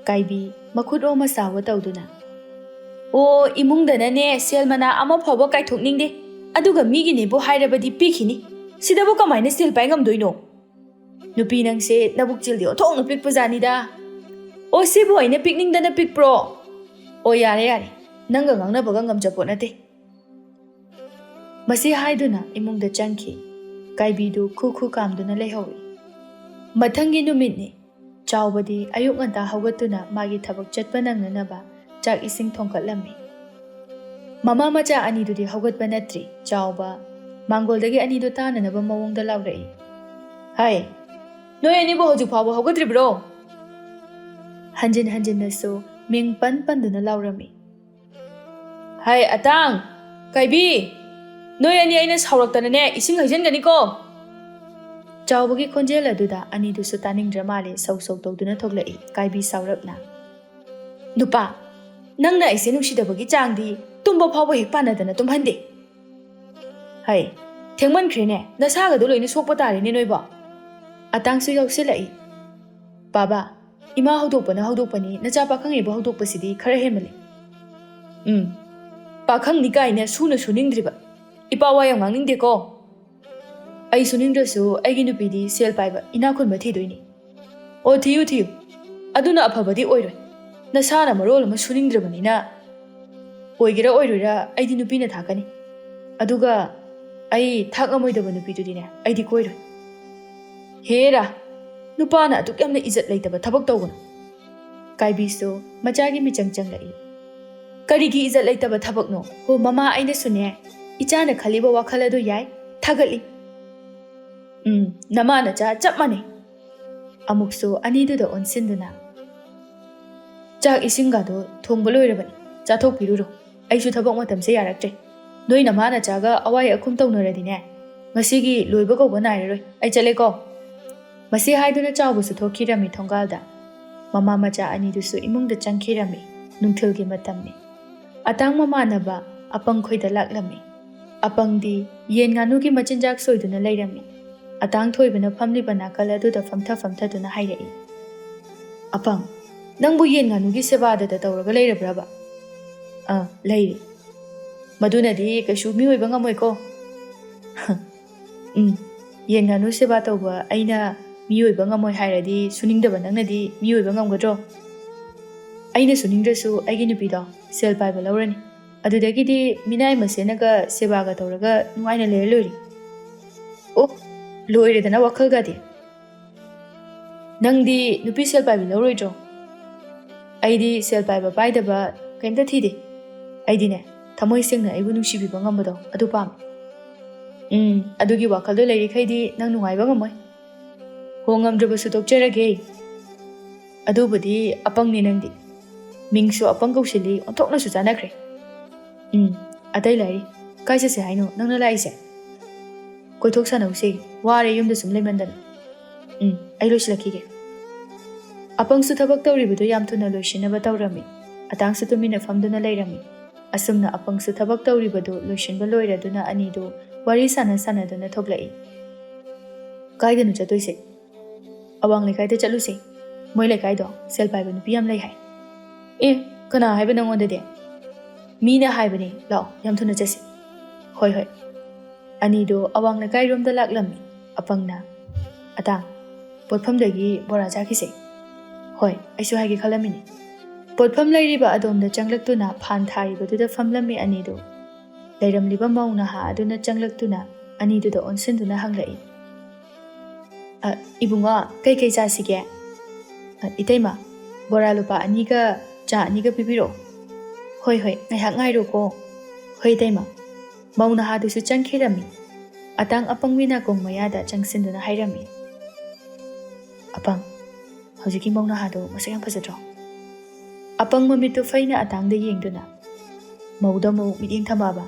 ꯀꯥꯏꯕꯤ ꯃꯈꯨꯠ ꯑꯣꯃ ꯁꯥꯋ ꯇꯧꯗꯨꯅ, ꯑꯣ, ꯏꯃꯨꯡꯗꯅꯅꯦ ꯁꯦꯜ ꯃꯅꯥ ꯑꯃ ꯐꯥꯎꯕ ꯀꯥꯏꯊꯣꯛꯅꯤꯡꯗꯦ, ꯑꯗꯨꯒ ꯃꯤꯒꯤꯅꯦꯕꯨ ꯍꯥꯏꯔꯕꯗꯤ ꯄꯤꯈꯤꯅꯤ, ꯁꯤꯗꯕꯨ ꯀꯃꯥꯏꯅ ꯁꯦꯜ ꯄꯥꯏ ꯉꯝꯗꯣꯏꯅꯣ? ꯅꯨꯄꯤ ꯅꯪꯁꯦ ꯅꯕꯨꯛ ꯆꯤꯜꯗꯤ ꯑꯣꯟꯊꯣꯛꯅ ꯄꯤꯛꯄꯖꯥꯅꯤꯗ꯫ ꯑꯣ, ꯁꯤꯕꯨ ꯑꯩꯅ ꯄꯤꯛꯅꯤꯡꯗꯅ ꯄꯤꯛꯄ꯭ꯔꯣ? ꯑꯣ, ꯌꯥꯔꯦ, ꯅꯪꯒ ꯉꯥꯡꯅꯕꯒ ꯉꯝꯖꯄꯣꯠ ꯅꯠꯇꯦ꯫ ꯃꯁꯤ ꯍꯥꯏꯗꯨꯅ ꯏꯃꯨꯡꯗ ꯆꯪꯈꯤ꯫ ꯀꯥꯏꯕꯤꯗꯨ ꯈꯨ ꯀꯥꯝꯗꯨꯅ ꯂꯩꯍꯧꯏ꯫ ꯃꯊꯪꯒꯤ ꯅꯨꯃꯤꯠꯅꯤ꯫ ꯆꯥꯎꯕꯗꯤ ꯑꯌꯨꯛ ꯉꯟꯇꯥ ꯍꯧꯒꯠꯇꯨꯅ ꯃꯥꯒꯤ ꯊꯕꯛ ꯆꯠꯄ ꯅꯪꯅꯅꯕ ꯆꯥꯛ ꯏꯁꯤꯡ ꯊꯣꯡꯀꯠꯂꯝꯃꯤ꯫ ꯃꯃꯥ ꯃꯆꯥ ꯑꯅꯤꯗꯨꯗꯤ ꯍꯧꯒꯠꯄ ꯅꯠꯇ꯭ꯔꯤ꯫ ꯆꯥꯎꯕ ꯃꯥꯡꯒꯣꯜꯗꯒꯤ ꯑꯅꯤꯗꯨ ꯇꯥꯅꯅꯕ ꯃꯑꯣꯡꯗ ꯂꯥꯎꯔꯛꯏ꯫ ꯍꯥꯏ, ꯅꯣꯏ ꯑꯅꯤꯕꯨ ꯍꯧꯖꯤꯛ ꯐꯥꯎꯕ ꯍꯧꯒꯠꯇ꯭ꯔꯤꯕ꯭ꯔꯣ? ꯍꯟꯖꯤꯟꯅꯁꯨ ꯃꯤꯡ ꯄꯟꯗꯨꯅ ꯂꯥꯎꯔꯝꯃꯤ꯫ ꯍꯥꯏ, ꯑꯇꯥꯡ, ꯀꯥꯏꯕꯤ, ꯅꯣꯏ ꯑꯅꯤ ꯑꯩꯅ ꯁꯥꯎꯔꯛꯇꯅꯅꯦ ꯏꯁꯤꯡ ꯍꯩꯖꯤꯟꯒꯅꯤꯀꯣ꯫ ꯆꯥꯎꯕꯒꯤ ꯈꯣꯟꯖꯦꯜ ꯑꯗꯨꯗ ꯑꯅꯤꯗꯨꯁꯨ ꯇꯥꯅꯤꯡꯗ꯭ꯔ ꯃꯥꯜꯂꯦ ꯁꯧ ꯇꯧꯗꯨꯅ ꯊꯣꯛꯂꯛꯏ꯫ ꯀꯥꯏꯕꯤ ꯁꯥꯎꯔꯞꯅ, ꯅꯨꯄꯥ, ꯅꯪꯅ ꯑꯩꯁꯦ ꯅꯨꯡꯁꯤꯗꯕꯒꯤ ꯆꯥꯡꯗꯤ ꯇꯨꯝꯕ ꯐꯥꯎꯕ ꯍꯦꯛ ꯄꯥꯟꯅꯗꯅ ꯇꯨꯝꯍꯟꯗꯦ꯫ ꯍꯩ, ꯊꯦꯡꯃꯟꯈ꯭ꯔꯦꯅꯦ, ꯅꯁꯥꯒꯗꯣ ꯂꯣꯏꯅ ꯁꯣꯛꯄ ꯇꯥꯔꯦꯅꯦ ꯅꯣꯏꯕꯣ꯫ ꯑꯇꯥꯡꯁꯨ ꯌꯥꯎꯁꯤꯜꯂꯛꯏ꯫ ꯕꯥꯕꯥ, ꯏꯃꯥ ꯍꯧꯗꯣꯛꯄꯅꯤ, ꯅꯆꯥ ꯄꯥꯈꯪꯏꯕꯨ ꯍꯧꯗꯣꯛꯄꯁꯤꯗꯤ ꯈꯔ ꯍꯦꯟꯃꯜꯂꯤ꯫ ꯄꯥꯈꯪꯅꯤ ꯀꯥꯏꯅ ꯁꯨꯅꯤꯡꯗ꯭ꯔꯤꯕ, ꯏꯄꯥ ꯋꯥ ꯌꯥꯝ ꯉꯥꯡꯅꯤꯡꯗꯦꯀꯣ꯫ ꯑꯩ ꯁꯨꯅꯤꯡꯗ꯭ꯔꯁꯨ ꯑꯩꯒꯤ ꯅꯨꯄꯤꯗꯤ ꯁꯦꯜ ꯄꯥꯏꯕ ꯏꯅꯥꯛ ꯈꯨꯟꯕ ꯊꯤꯗꯣꯏꯅꯤ꯫ ꯑꯣ, ꯊꯤꯌꯨ, ꯑꯗꯨꯅ ꯑꯐꯕꯗꯤ ꯑꯣꯏꯔꯣꯏ꯫ ꯅꯁꯥꯅ ꯃꯔꯣꯜ ꯑꯃ ꯁꯨꯅꯤꯡꯗ꯭ꯔꯕꯅꯤꯅ ꯑꯣꯏꯒꯦꯔꯥ ꯑꯣꯏꯔꯣꯏꯔꯥ ꯑꯩꯗꯤ ꯅꯨꯄꯤꯅ ꯊꯥꯛꯀꯅꯤ ꯑꯗꯨꯒ ꯑꯩ ꯊꯥꯛ ꯉꯝꯃꯣꯏꯗꯕ ꯅꯨꯄꯤꯗꯨꯗꯤꯅꯦ ꯑꯩꯗꯤ ꯀꯣꯏꯔꯣꯏ ꯍꯦꯔꯥ ꯅꯨꯄꯥꯅ ꯑꯗꯨꯛ ꯌꯥꯝꯅ ꯏꯖꯠ ꯂꯩꯇꯕ ꯊꯕꯛ ꯇꯧꯒꯅꯨ ꯀꯥꯏꯕꯤꯁꯨ ꯃꯆꯥꯒꯤ ꯃꯤꯆꯪ ꯆꯪꯂꯛꯏ ꯀꯔꯤꯒꯤ ꯏꯖꯠ ꯂꯩꯇꯕ ꯊꯕꯛꯅꯣ ꯍꯣ ꯃꯃꯥ ꯑꯩꯅꯁꯨꯅꯦ ꯏꯆꯥꯅ ꯈꯜꯂꯤꯕ ꯋꯥꯈꯜ ꯑꯗꯨ ꯌꯥꯏ ꯊꯥꯒꯠꯂꯤ ꯅꯃꯥ ꯅꯆꯥ ꯆꯞ ꯃꯥꯟꯅꯩ ꯑꯃꯨꯛꯁꯨ ꯑꯅꯤꯗꯨꯗ ꯑꯣꯟꯁꯤꯟꯗꯨꯅ ꯆꯥꯛ ꯏꯁꯤꯡꯒꯗꯣ ꯊꯣꯡꯕ ꯂꯣꯏꯔꯕꯅꯤ ꯆꯥꯊꯣꯛꯄꯤꯔꯨꯔꯣ ꯑꯩꯁꯨ ꯊꯕꯛ ꯃꯇꯝꯁꯦ ꯌꯥꯔꯛꯇ꯭ꯔꯦ ꯅꯣꯏ ꯅꯃꯥ ꯅꯆꯥꯒ ꯑꯋꯥꯏ ꯑꯈꯨꯝ ꯇꯧꯅꯔꯗꯤꯅꯦ ꯉꯁꯤꯒꯤ ꯂꯣꯏꯕ ꯀꯧꯕ ꯅꯥꯏꯔꯔꯣꯏ ꯑꯩ ꯆꯠꯂꯦꯀꯣ ꯃꯁꯤ ꯍꯥꯏꯗꯨꯅ ꯆꯥꯎꯕꯁꯨ ꯊꯣꯛꯈꯤꯔꯝꯃꯤ ꯊꯣꯡꯒꯥꯜꯗ ꯃꯃꯥ ꯃꯆꯥ ꯑꯅꯤꯗꯨꯁꯨ ꯏꯃꯨꯡꯗ ꯆꯪꯈꯤꯔꯝꯃꯤ ꯅꯨꯡꯊꯤꯜꯒꯤ ꯃꯇꯝꯅꯤ ꯑꯇꯥꯡ ꯃꯃꯥꯟꯅꯕ ꯑꯄꯪ ꯈꯣꯏꯗ ꯂꯥꯛꯂꯝꯃꯤ ꯑꯄꯪꯗꯤ ꯌꯦꯟ ꯉꯥꯅꯨꯒꯤ ꯃꯆꯤꯟꯖꯥꯛ ꯁꯣꯏꯗꯨꯅ ꯂꯩꯔꯝꯃꯤ ꯑꯇꯥꯡ ꯊꯣꯏꯕꯅ ꯐꯝꯂꯤꯕ ꯅꯥꯀꯜ ꯑꯗꯨꯗ ꯐꯝꯊꯗꯨꯅ ꯍꯥꯏꯔꯛꯏ ꯑꯄꯪ ꯅꯪꯕꯨ ꯌꯦꯟ ꯉꯥꯅꯨꯒꯤ ꯁꯦꯕꯥꯗꯇ ꯇꯧꯔꯒ ꯂꯩꯔꯕ꯭ꯔꯕ ꯂꯩꯔꯤ ꯃꯗꯨꯅꯗꯤ ꯀꯩꯁꯨ ꯃꯤꯑꯣꯏꯕ ꯉꯝꯃꯣꯏꯀꯣ ꯌꯦꯟ ꯉꯥꯅꯨ ꯁꯦꯕꯥ ꯇꯧꯕ ꯑꯩꯅ ꯃꯤꯑꯣꯏꯕ ꯉꯝꯃꯣꯏ ꯍꯥꯏꯔꯗꯤ ꯁꯨꯅꯤꯡꯗꯕ ꯅꯪꯅꯗꯤ ꯃꯤꯑꯣꯏꯕ ꯉꯝꯒꯗ꯭ꯔꯣ ꯑꯩꯅ ꯁꯨꯅꯤꯡꯗ꯭ꯔꯁꯨ ꯑꯩꯒꯤ ꯅꯨꯄꯤꯗꯣ ꯁꯦꯜ ꯄꯥꯏꯕ ꯂꯧꯔꯅꯤ ꯑꯗꯨꯗꯒꯤꯗꯤ ꯃꯤꯅꯥꯏ ꯃꯁꯦꯅꯒ ꯁꯦꯕꯥꯒ ꯇꯧꯔꯒ ꯅꯨꯡꯉꯥꯏꯅ ꯂꯩꯔ ꯂꯣꯏꯔꯤ ꯑꯣ ꯂꯣꯏꯔꯦꯗꯅ ꯋꯥꯈꯜꯒꯗꯤ ꯅꯪꯗꯤ ꯅꯨꯄꯤ ꯁꯦꯜ ꯄꯥꯏꯕ ꯂꯧꯔꯣꯏꯗ꯭ꯔꯣ ꯑꯩꯗꯤ ꯁꯦꯜ ꯄꯥꯏꯕ ꯄꯥꯏꯗꯕ ꯀꯩꯝꯇ ꯊꯤꯗꯦ ꯑꯩꯗꯤꯅꯦ ꯊꯃꯣꯏ ꯁꯦꯡꯅ ꯑꯩꯕꯨ ꯅꯨꯡꯁꯤꯕꯤꯕ ꯉꯝꯕꯗꯣ ꯑꯗꯨ ꯄꯥꯝꯃꯦ ꯑꯗꯨꯒꯤ ꯋꯥꯈꯜꯗꯣ ꯂꯩꯔꯤꯈꯩꯗꯤ ꯅꯪ ꯅꯨꯡꯉꯥꯏꯕ ꯉꯝꯃꯣꯏ ꯉꯝꯗ꯭ꯔꯕꯁꯨ ꯇꯣꯛꯆꯔꯒꯦ ꯑꯗꯨꯕꯨꯗꯤ ꯑꯄꯪꯅꯤ ꯅꯪꯗꯤ ꯃꯤꯡꯁꯨ ꯑꯄꯪ ꯀꯧꯁꯤꯜꯂꯤ ꯑꯣꯟꯊꯣꯛꯅꯁꯨ ꯆꯥꯟꯅꯈ꯭ꯔꯦ ꯑꯇꯩ ꯂꯩꯔꯤ ꯀꯥꯏ ꯆꯠꯁꯦ ꯍꯥꯏꯅꯣ ꯅꯪꯅ ꯂꯥꯛꯏꯁꯦ ꯀꯣꯏꯊꯣꯛ ꯁꯥꯟꯅꯧꯁꯦ ꯋꯥꯔꯦ ꯌꯨꯝꯗ ꯁꯨꯝ ꯂꯩꯃꯟꯗꯅ ꯑꯩ ꯂꯣꯏꯁꯤꯜꯂꯛꯈꯤꯒꯦ ꯑꯄꯪꯁꯨ ꯊꯕꯛ ꯇꯧꯔꯤꯕꯗꯨ ꯌꯥꯝ ꯊꯨꯅ ꯂꯣꯏꯁꯤꯟꯅꯕ ꯇꯧꯔꯝꯃꯤ ꯑꯇꯥꯡꯁꯨ ꯇꯨꯃꯤꯟꯅ ꯐꯝꯗꯨꯅ ꯂꯩꯔꯝꯃꯤ ꯑꯁꯨꯝꯅ ꯑꯄꯪꯁꯨ ꯊꯕꯛ ꯇꯧꯔꯤꯕꯗꯨ ꯂꯣꯏꯁꯤꯟꯕ ꯂꯣꯏꯔꯗꯨꯅ ꯑꯅꯤꯗꯨ ꯋꯥꯔꯤ ꯁꯥꯟꯅꯗꯨꯅ ꯊꯣꯛꯂꯛꯏ ꯀꯥꯏꯗꯅꯣ ꯆꯠꯇꯣꯏꯁꯦ ꯑꯋꯥꯡ ꯂꯩꯀꯥꯏꯗ ꯆꯠꯂꯨꯁꯦ ꯃꯣꯏ ꯂꯩꯀꯥꯏꯗꯣ ꯁꯦꯜ ꯄꯥꯏꯕ ꯅꯨꯄꯤ ꯌꯥꯝ ꯂꯩ ꯍꯥꯏ ꯀꯅꯥ ꯍꯥꯏꯕ ꯅꯪꯉꯣꯟꯗꯗꯤ ꯃꯤꯅ ꯍꯥꯏꯕꯅꯤ ꯂꯥꯛꯑꯣ ꯌꯥꯝ ꯊꯨꯅ ꯆꯠꯁꯤ ꯍꯣꯏ ꯑꯅꯤꯗꯣ ꯑꯋꯥꯡ ꯂꯩꯀꯥꯏꯔꯣꯝꯗ ꯂꯥꯛꯂꯝꯃꯤ ꯑꯄꯪꯅ ꯑꯇꯥꯡ ꯄꯣꯠꯐꯝꯗꯒꯤ ꯕꯣꯔꯥ ꯆꯥꯈꯤꯁꯦ ꯍꯣꯏ ꯑꯩꯁꯨ ꯍꯥꯏꯒꯦ ꯈꯜꯂꯝꯃꯤꯅꯤ ꯄꯣꯠꯐꯝ ꯂꯩꯔꯤꯕ ꯑꯗꯣꯝꯗ ꯆꯪꯂꯛꯇꯨꯅ ꯐꯥꯟ ꯊꯥꯔꯤꯕꯗꯨꯗ ꯐꯝꯂꯝꯃꯤ ꯑꯅꯤꯗꯨ ꯂꯩꯔꯝꯂꯤꯕ ꯃꯧ ꯅꯍꯥ ꯑꯗꯨꯅ ꯆꯪꯂꯛꯇꯨꯅ ꯑꯅꯤꯗꯨꯗ ꯑꯣꯟꯁꯤꯟꯗꯨꯅ ꯍꯪꯂꯛꯏ ꯏꯕꯨꯡꯉꯣ ꯀꯩꯀꯩ ꯆꯥꯁꯤꯒꯦ ꯏꯇꯩꯃ ꯕꯣꯔꯥ ꯂꯨꯄꯥ 2ꯒ ꯆꯥ 2ꯒ ꯄꯤꯕꯤꯔꯛꯑꯣ ꯍꯣꯏ ꯉꯥꯏꯍꯥꯛ ꯉꯥꯏꯔꯣꯀꯣ ꯍꯣꯏ ꯏꯇꯩꯃ ꯃꯧ ꯅꯍꯥꯗꯨꯁꯨ ꯆꯪꯈꯤꯔꯝꯃꯤ ꯑꯇꯥꯡ ꯑꯄꯪꯒꯤ ꯅꯥꯀꯣꯡ ꯃꯌꯥꯗ ꯆꯪꯁꯤꯟꯗꯨꯅ ꯍꯥꯏꯔꯝꯃꯤ ꯑꯄꯪ ꯍꯧꯖꯤꯛꯀꯤ ꯃꯧ ꯅꯍꯥꯗꯣ ꯃꯁꯛ ꯌꯥꯝ ꯐꯖꯗ꯭ꯔꯣ ꯑꯄꯪ ꯃꯃꯤꯠꯇꯨ ꯐꯩꯅ ꯑꯇꯥꯡꯗ ꯌꯦꯡꯗꯨꯅ ꯃꯧꯗ ꯑꯃꯨꯛ ꯃꯤꯠꯌꯦꯡ ꯊꯝꯃꯛꯑꯕ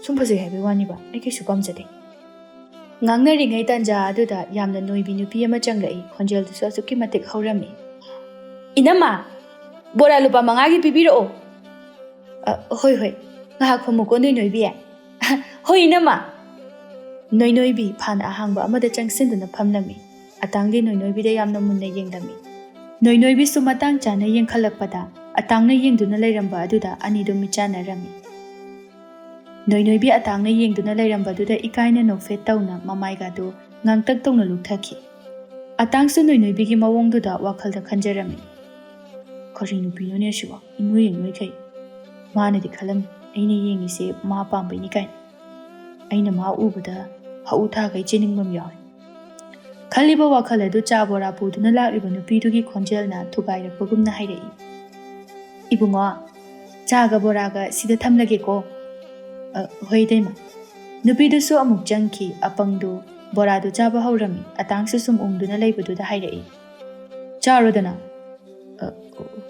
ꯁꯨꯝ ꯐꯖꯩ ꯍꯥꯏꯕꯒꯤ ꯋꯥꯅꯤꯕ ꯑꯩ ꯀꯩꯁꯨ ꯄꯥꯝꯖꯗꯦ ꯉꯥꯡꯅꯔꯤꯉꯩ ꯇꯥꯟꯖꯥ ꯑꯗꯨꯗ ꯌꯥꯝꯅ ꯅꯣꯏꯕꯤ ꯅꯨꯄꯤ ꯑꯃ ꯆꯪꯂꯛꯏ ꯈꯣꯟꯖꯦꯜꯗꯨꯁꯨ ꯑꯁꯨꯛꯀꯤ ꯃꯇꯤꯛ ꯍꯧꯔꯝꯃꯤ ꯏꯅꯝꯃ ꯕꯣꯔꯥ ꯂꯨꯄꯥ 5ꯒꯤ ꯄꯤꯕꯤꯔꯛꯑꯣ ꯍꯣꯏ ꯉꯥꯏꯍꯥꯛ ꯐꯝꯃꯨꯀꯣ ꯅꯣꯏꯕꯤ ꯍꯣꯏ ꯏꯅꯝꯃ ꯅꯣꯏꯕꯤ ꯐꯥꯟ ꯑꯍꯥꯡꯕ ꯑꯃꯗ ꯆꯪꯁꯤꯟꯗꯨꯅ ꯐꯝꯂꯝꯃꯤ ꯑꯇꯥꯡꯗꯤ ꯅꯣꯏꯕꯤꯗ ꯌꯥꯝꯅ ꯃꯨꯟꯅ ꯌꯦꯡꯂꯝꯃꯤ ꯅꯣꯏꯕꯤꯁꯨ ꯃꯇꯥꯡ ꯆꯥꯅ ꯌꯦꯡꯈꯠꯂꯛꯄꯗ ꯑꯇꯥꯡꯅ ꯌꯦꯡꯗꯨꯅ ꯂꯩꯔꯝꯕ ꯑꯗꯨꯗ ꯑꯅꯤꯗꯨ ꯃꯤꯠꯆꯥꯟꯅꯔꯝꯃꯤ ꯅꯣꯏꯕꯤ ꯑꯇꯥꯡꯅ ꯌꯦꯡꯗꯨꯅ ꯂꯩꯔꯝꯕꯗꯨꯗ ꯏꯀꯥꯏꯅ ꯅꯣꯛꯐꯦꯠ ꯇꯧꯅ ꯃꯃꯥꯏꯒꯗꯨ ꯉꯥꯡꯇꯛ ꯇꯧꯅ ꯂꯨꯛꯊꯈꯤ ꯑꯇꯥꯡꯁꯨ ꯅꯣꯏꯕꯤꯒꯤ ꯃꯑꯣꯡꯗꯨꯗ ꯋꯥꯈꯜꯗ ꯈꯟꯖꯔꯝꯃꯤ ꯀꯔꯤ ꯅꯨꯄꯤꯅꯣꯅꯦ ꯑꯁꯤꯕꯣ ꯏꯅꯣꯏꯈꯩ ꯃꯥꯅꯗꯤ ꯈꯜꯂꯝꯃꯤ ꯑꯩꯅ ꯌꯦꯡꯉꯤꯁꯦ ꯃꯥ ꯄꯥꯝꯕꯩꯅꯤ ꯀꯥꯏꯅ ꯑꯩꯅ ꯃꯥ ꯎꯕꯗ ꯍꯧ ꯊꯥꯈꯩ ꯆꯦꯅꯤꯡꯕ ꯌꯥꯎꯏ ꯈꯜꯂꯤꯕ ꯋꯥꯈꯜ ꯑꯗꯨ ꯆꯥ ꯕꯣꯔꯥ ꯄꯨꯗꯨꯅ ꯂꯥꯛꯂꯤꯕ ꯅꯨꯄꯤꯗꯨꯒꯤ ꯈꯣꯟꯖꯦꯜꯅ ꯊꯨꯒꯥꯏꯔꯛꯄꯒꯨꯝꯅ ꯍꯥꯏꯔꯛꯏ ꯏꯕꯨꯡꯉꯣ ꯆꯥꯒ ꯕꯣꯔꯥꯒ ꯁꯤꯗ ꯊꯝꯂꯒꯦꯀꯣ ꯍꯣꯏ ꯏꯇꯩꯃ ꯅꯨꯄꯤꯗꯨꯁꯨ ꯑꯃꯨꯛ ꯆꯪꯈꯤ ꯑꯄꯪꯗꯨ ꯕꯣꯔꯥꯗꯨ ꯆꯥꯕ ꯍꯧꯔꯝꯃꯤ ꯑꯇꯥꯡꯁꯨ ꯁꯨꯝ ꯎꯪꯗꯨꯅ ꯂꯩꯕꯗꯨꯗ ꯍꯥꯏꯔꯛꯏ ꯆꯥꯔꯣꯗꯅ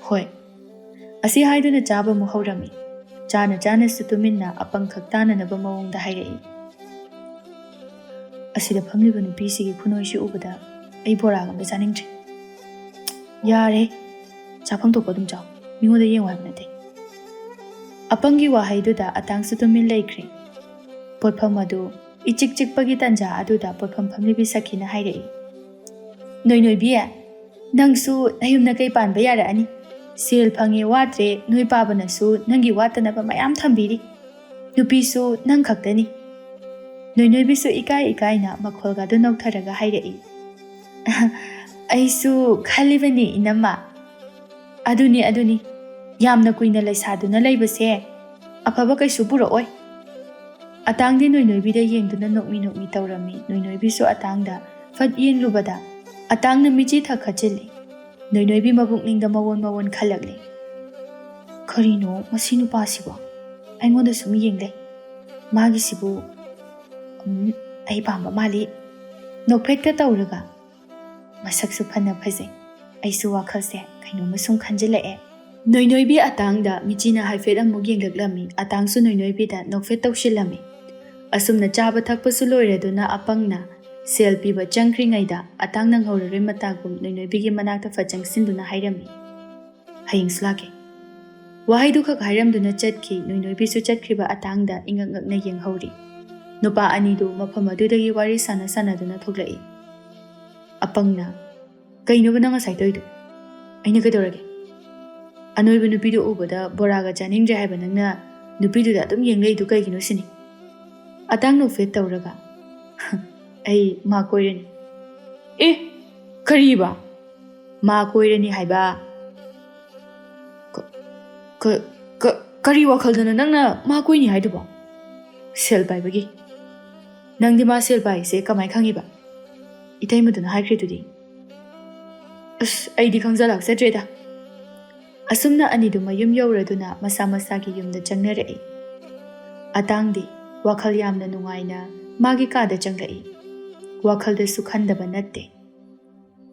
ꯍꯣꯏ ꯑꯁꯤ ꯍꯥꯏꯗꯨꯅ ꯆꯥꯕ ꯑꯃꯨꯛ ꯍꯧꯔꯝꯃꯤ ꯆꯥꯅꯁꯨ ꯇꯨꯃꯤꯟꯅ ꯑꯄꯪ ꯈꯛ ꯇꯥꯅꯅꯕ ꯃꯑꯣꯡꯗ ꯍꯥꯏꯔꯛꯏ ꯑꯁꯤꯗ ꯐꯝꯂꯤꯕ ꯅꯨꯄꯤꯁꯤꯒꯤ ꯈꯨꯅꯣꯏꯁꯤ ꯎꯕꯗ ꯑꯩ ꯕꯣꯔꯥꯒ ꯑꯝꯇ ꯆꯥꯅꯤꯡꯗ꯭ꯔꯦ ꯌꯥꯔꯦ ꯆꯥꯐꯝ ꯊꯣꯛꯄ ꯑꯗꯨꯝ ꯆꯥꯎ ꯃꯤꯉꯣꯟꯗ ꯌꯦꯡꯉꯨ ꯍꯥꯏꯕ ꯅꯠꯇꯦ ꯑꯄꯪꯒꯤ ꯋꯥꯍꯩꯗꯨꯗ ꯑꯇꯥꯡꯁꯨ ꯇꯨꯃꯤꯟ ꯂꯩꯈ꯭ꯔꯦ ꯄꯣꯠꯐꯝ ꯑꯗꯨ ꯏꯆꯤꯛ ꯆꯤꯛꯄꯒꯤ ꯇꯥꯟꯖꯥ ꯑꯗꯨꯗ ꯄꯣꯠꯐꯝ ꯐꯝꯂꯤꯕꯤ ꯁꯈꯤꯅ ꯍꯥꯏꯔꯛꯏ ꯅꯣꯏꯕꯤ ꯅꯪꯁꯨ ꯅꯌꯨꯝꯅ ꯀꯩ ꯄꯥꯟꯕ ꯌꯥꯔꯛꯑꯅꯤ ꯁꯦꯜ ꯐꯪꯉꯦ ꯋꯥꯠꯇ꯭ꯔꯦ ꯅꯣꯏ ꯄꯥꯕꯅꯁꯨ ꯅꯪꯒꯤ ꯋꯥꯠꯇꯅꯕ ꯃꯌꯥꯝ ꯊꯝꯕꯤꯔꯤ ꯅꯨꯄꯤꯁꯨ ꯅꯪ ꯈꯛꯇꯅꯤ ꯅꯣꯏꯕꯤꯁꯨ ꯏꯀꯥꯏꯅ ꯃꯈꯣꯜꯒꯗꯨ ꯅꯧꯊꯔꯒ ꯍꯥꯏꯔꯛꯏ ꯑꯩꯁꯨ ꯈꯜꯂꯤꯕꯅꯤ ꯏꯅꯝꯃ ꯑꯗꯨꯅꯤ ꯌꯥꯝꯅ ꯀꯨꯏꯅ ꯂꯩꯁꯥꯗꯨꯅ ꯂꯩꯕꯁꯦ ꯑꯐꯕ ꯀꯩꯁꯨ ꯄꯨꯔꯛꯑꯣꯏ꯫ ꯑꯇꯥꯡꯗꯤ ꯅꯣꯏꯅꯣꯏꯕꯤꯗ ꯌꯦꯡꯗꯨꯅ ꯅꯣꯛꯃꯤ ꯇꯧꯔꯝꯃꯤ꯫ ꯅꯣꯏꯅꯣꯏꯕꯤꯁꯨ ꯑꯇꯥꯡꯗ ꯐꯠ ꯌꯦꯡꯂꯨꯕꯗ ꯑꯇꯥꯡꯅ ꯃꯤꯆꯤ ꯊꯛꯈꯠꯆꯤꯜꯂꯤ꯫ ꯅꯣꯏꯅꯣꯏꯕꯤ ꯃꯕꯨꯛꯅꯤꯡꯗ ꯃꯋꯣꯟ ꯈꯜꯂꯛꯂꯤ꯫ ꯀꯔꯤꯅꯣ ꯃꯁꯤ ꯅꯨꯄꯥꯁꯤꯕꯣ? ꯑꯩꯉꯣꯟꯗ ꯁꯨꯝ ꯌꯦꯡꯂꯩ꯫ ꯃꯥꯒꯤꯁꯤꯕꯨ ꯑꯩ ꯄꯥꯝꯕ ꯃꯥꯜꯂꯤ꯫ ꯅꯣꯛꯐꯦꯠꯀ ꯇꯧꯔꯒ ꯃꯁꯛꯁꯨ ꯐꯅ ꯐꯖꯩ꯫ ꯑꯩꯁꯨ ꯋꯥꯈꯜꯁꯦ ꯀꯩꯅꯣꯝꯃ ꯁꯨꯝ ꯈꯟꯖꯤꯜꯂꯛꯑꯦ꯫ ꯅꯣꯏꯅꯣꯏꯕꯤ ꯑꯇꯥꯡꯗ ꯃꯤꯆꯤꯅ ꯍꯥꯏꯐꯦꯠ ꯑꯃꯨꯛ ꯌꯦꯡꯂꯛꯂꯝꯃꯤ꯫ ꯑꯇꯥꯡꯁꯨ ꯅꯣꯏꯅꯣꯏꯕꯤꯗ ꯅꯣꯛꯐꯦꯠ ꯇꯧꯁꯤꯜꯂꯝꯃꯤ꯫ ꯑꯁꯨꯝꯅ ꯆꯥꯕ ꯊꯛꯄꯁꯨ ꯂꯣꯏꯔꯗꯨꯅ ꯑꯄꯪꯅ ꯁꯦꯜ ꯄꯤꯕ ꯆꯪꯈ꯭ꯔꯤꯉꯩꯗ ꯑꯇꯥꯡꯅ ꯉꯧꯔꯔꯣꯏ ꯃꯇꯥꯒꯨꯝ ꯅꯣꯏꯅꯣꯏꯕꯤꯒꯤ ꯃꯅꯥꯛꯇ ꯐꯠ ꯆꯪꯁꯤꯟꯗꯨꯅ ꯍꯥꯏꯔꯝꯃꯤ, ꯍꯌꯦꯡꯁꯨ ꯂꯥꯛꯀꯦ꯫ ꯋꯥꯍꯩꯗꯨ ꯈꯛ ꯍꯥꯏꯔꯝꯗꯨꯅ ꯆꯠꯈꯤ꯫ ꯅꯣꯏꯅꯣꯏꯕꯤꯁꯨ ꯆꯠꯈ꯭ꯔꯤꯕ ꯑꯇꯥꯡꯗ ꯏꯉꯛ ꯉꯛꯅ ꯌꯦꯡꯍꯧꯔꯤ꯫ ꯅꯨꯄꯥ ꯑꯅꯤꯗꯨ ꯃꯐꯝ ꯑꯗꯨꯗꯒꯤ ꯋꯥꯔꯤ ꯁꯥꯟꯅꯗꯨꯅ ꯊꯣꯛꯂꯛꯏ꯫ ꯑꯄꯪꯅ, ꯀꯩꯅꯣꯕ ꯅꯪ ꯉꯁꯥꯏ ꯇꯧꯔꯤꯗꯣ? ꯑꯩꯅ ꯀꯩꯗꯧꯔꯒꯦ? ꯑꯅꯣꯏꯕ ꯅꯨꯄꯤꯗꯨ ꯎꯕꯗ ꯕꯣꯔꯥꯒ ꯆꯥꯅꯤꯡꯗ꯭ꯔꯦ ꯍꯥꯏꯕ ꯅꯪꯅ ꯅꯨꯄꯤꯗꯨꯗ ꯑꯗꯨꯝ ꯌꯦꯡꯂꯩꯗꯨ ꯀꯩꯒꯤꯅꯣ ꯁꯤꯅꯤ? ꯑꯇꯥꯡ ꯅꯣꯛꯐꯦꯠ ꯇꯧꯔꯒ, ꯑꯩ ꯃꯥ ꯀꯣꯏꯔꯅꯤ꯫ ꯑꯦ, ꯀꯔꯤꯕ? ꯃꯥ ꯀꯣꯏꯔꯅꯤ ꯍꯥꯏꯕ? ꯀꯔꯤ ꯋꯥꯈꯜꯗꯅꯣ ꯅꯪꯅ ꯃꯥ ꯀꯣꯏꯅꯤ ꯍꯥꯏꯗꯨꯕꯣ? ꯁꯦꯜ ꯄꯥꯏꯕꯒꯤ꯫ ꯅꯪꯗꯤ ꯃꯥ ꯁꯦꯜ ꯄꯥꯏꯁꯦ ꯀꯃꯥꯏ ꯈꯪꯉꯤꯕ? ꯏꯇꯩꯃꯗꯨꯅ ꯍꯥꯏꯈ꯭ꯔꯤꯗꯨꯗꯤ꯫ ꯑꯁ, ꯑꯩꯗꯤ ꯈꯪꯖ ꯂꯥꯛꯆꯗ꯭ꯔꯦꯗ꯫ ꯑꯁꯨꯝꯅ ꯑꯅꯤꯗꯨ ꯃꯌꯨꯝ ꯌꯧꯔꯗꯨꯅ ꯃꯁꯥ ꯃꯁꯥꯒꯤ ꯌꯨꯝꯗ ꯆꯪꯅꯔꯛꯏ꯫ ꯑꯇꯥꯡꯗꯤ ꯋꯥꯈꯜ ꯌꯥꯝꯅ ꯅꯨꯡꯉꯥꯏꯅ ꯃꯥꯒꯤ ꯀꯥꯗ ꯆꯪꯂꯛꯏ꯫ ꯋꯥꯈꯜꯗꯁꯨ ꯈꯟꯗꯕ ꯅꯠꯇꯦ,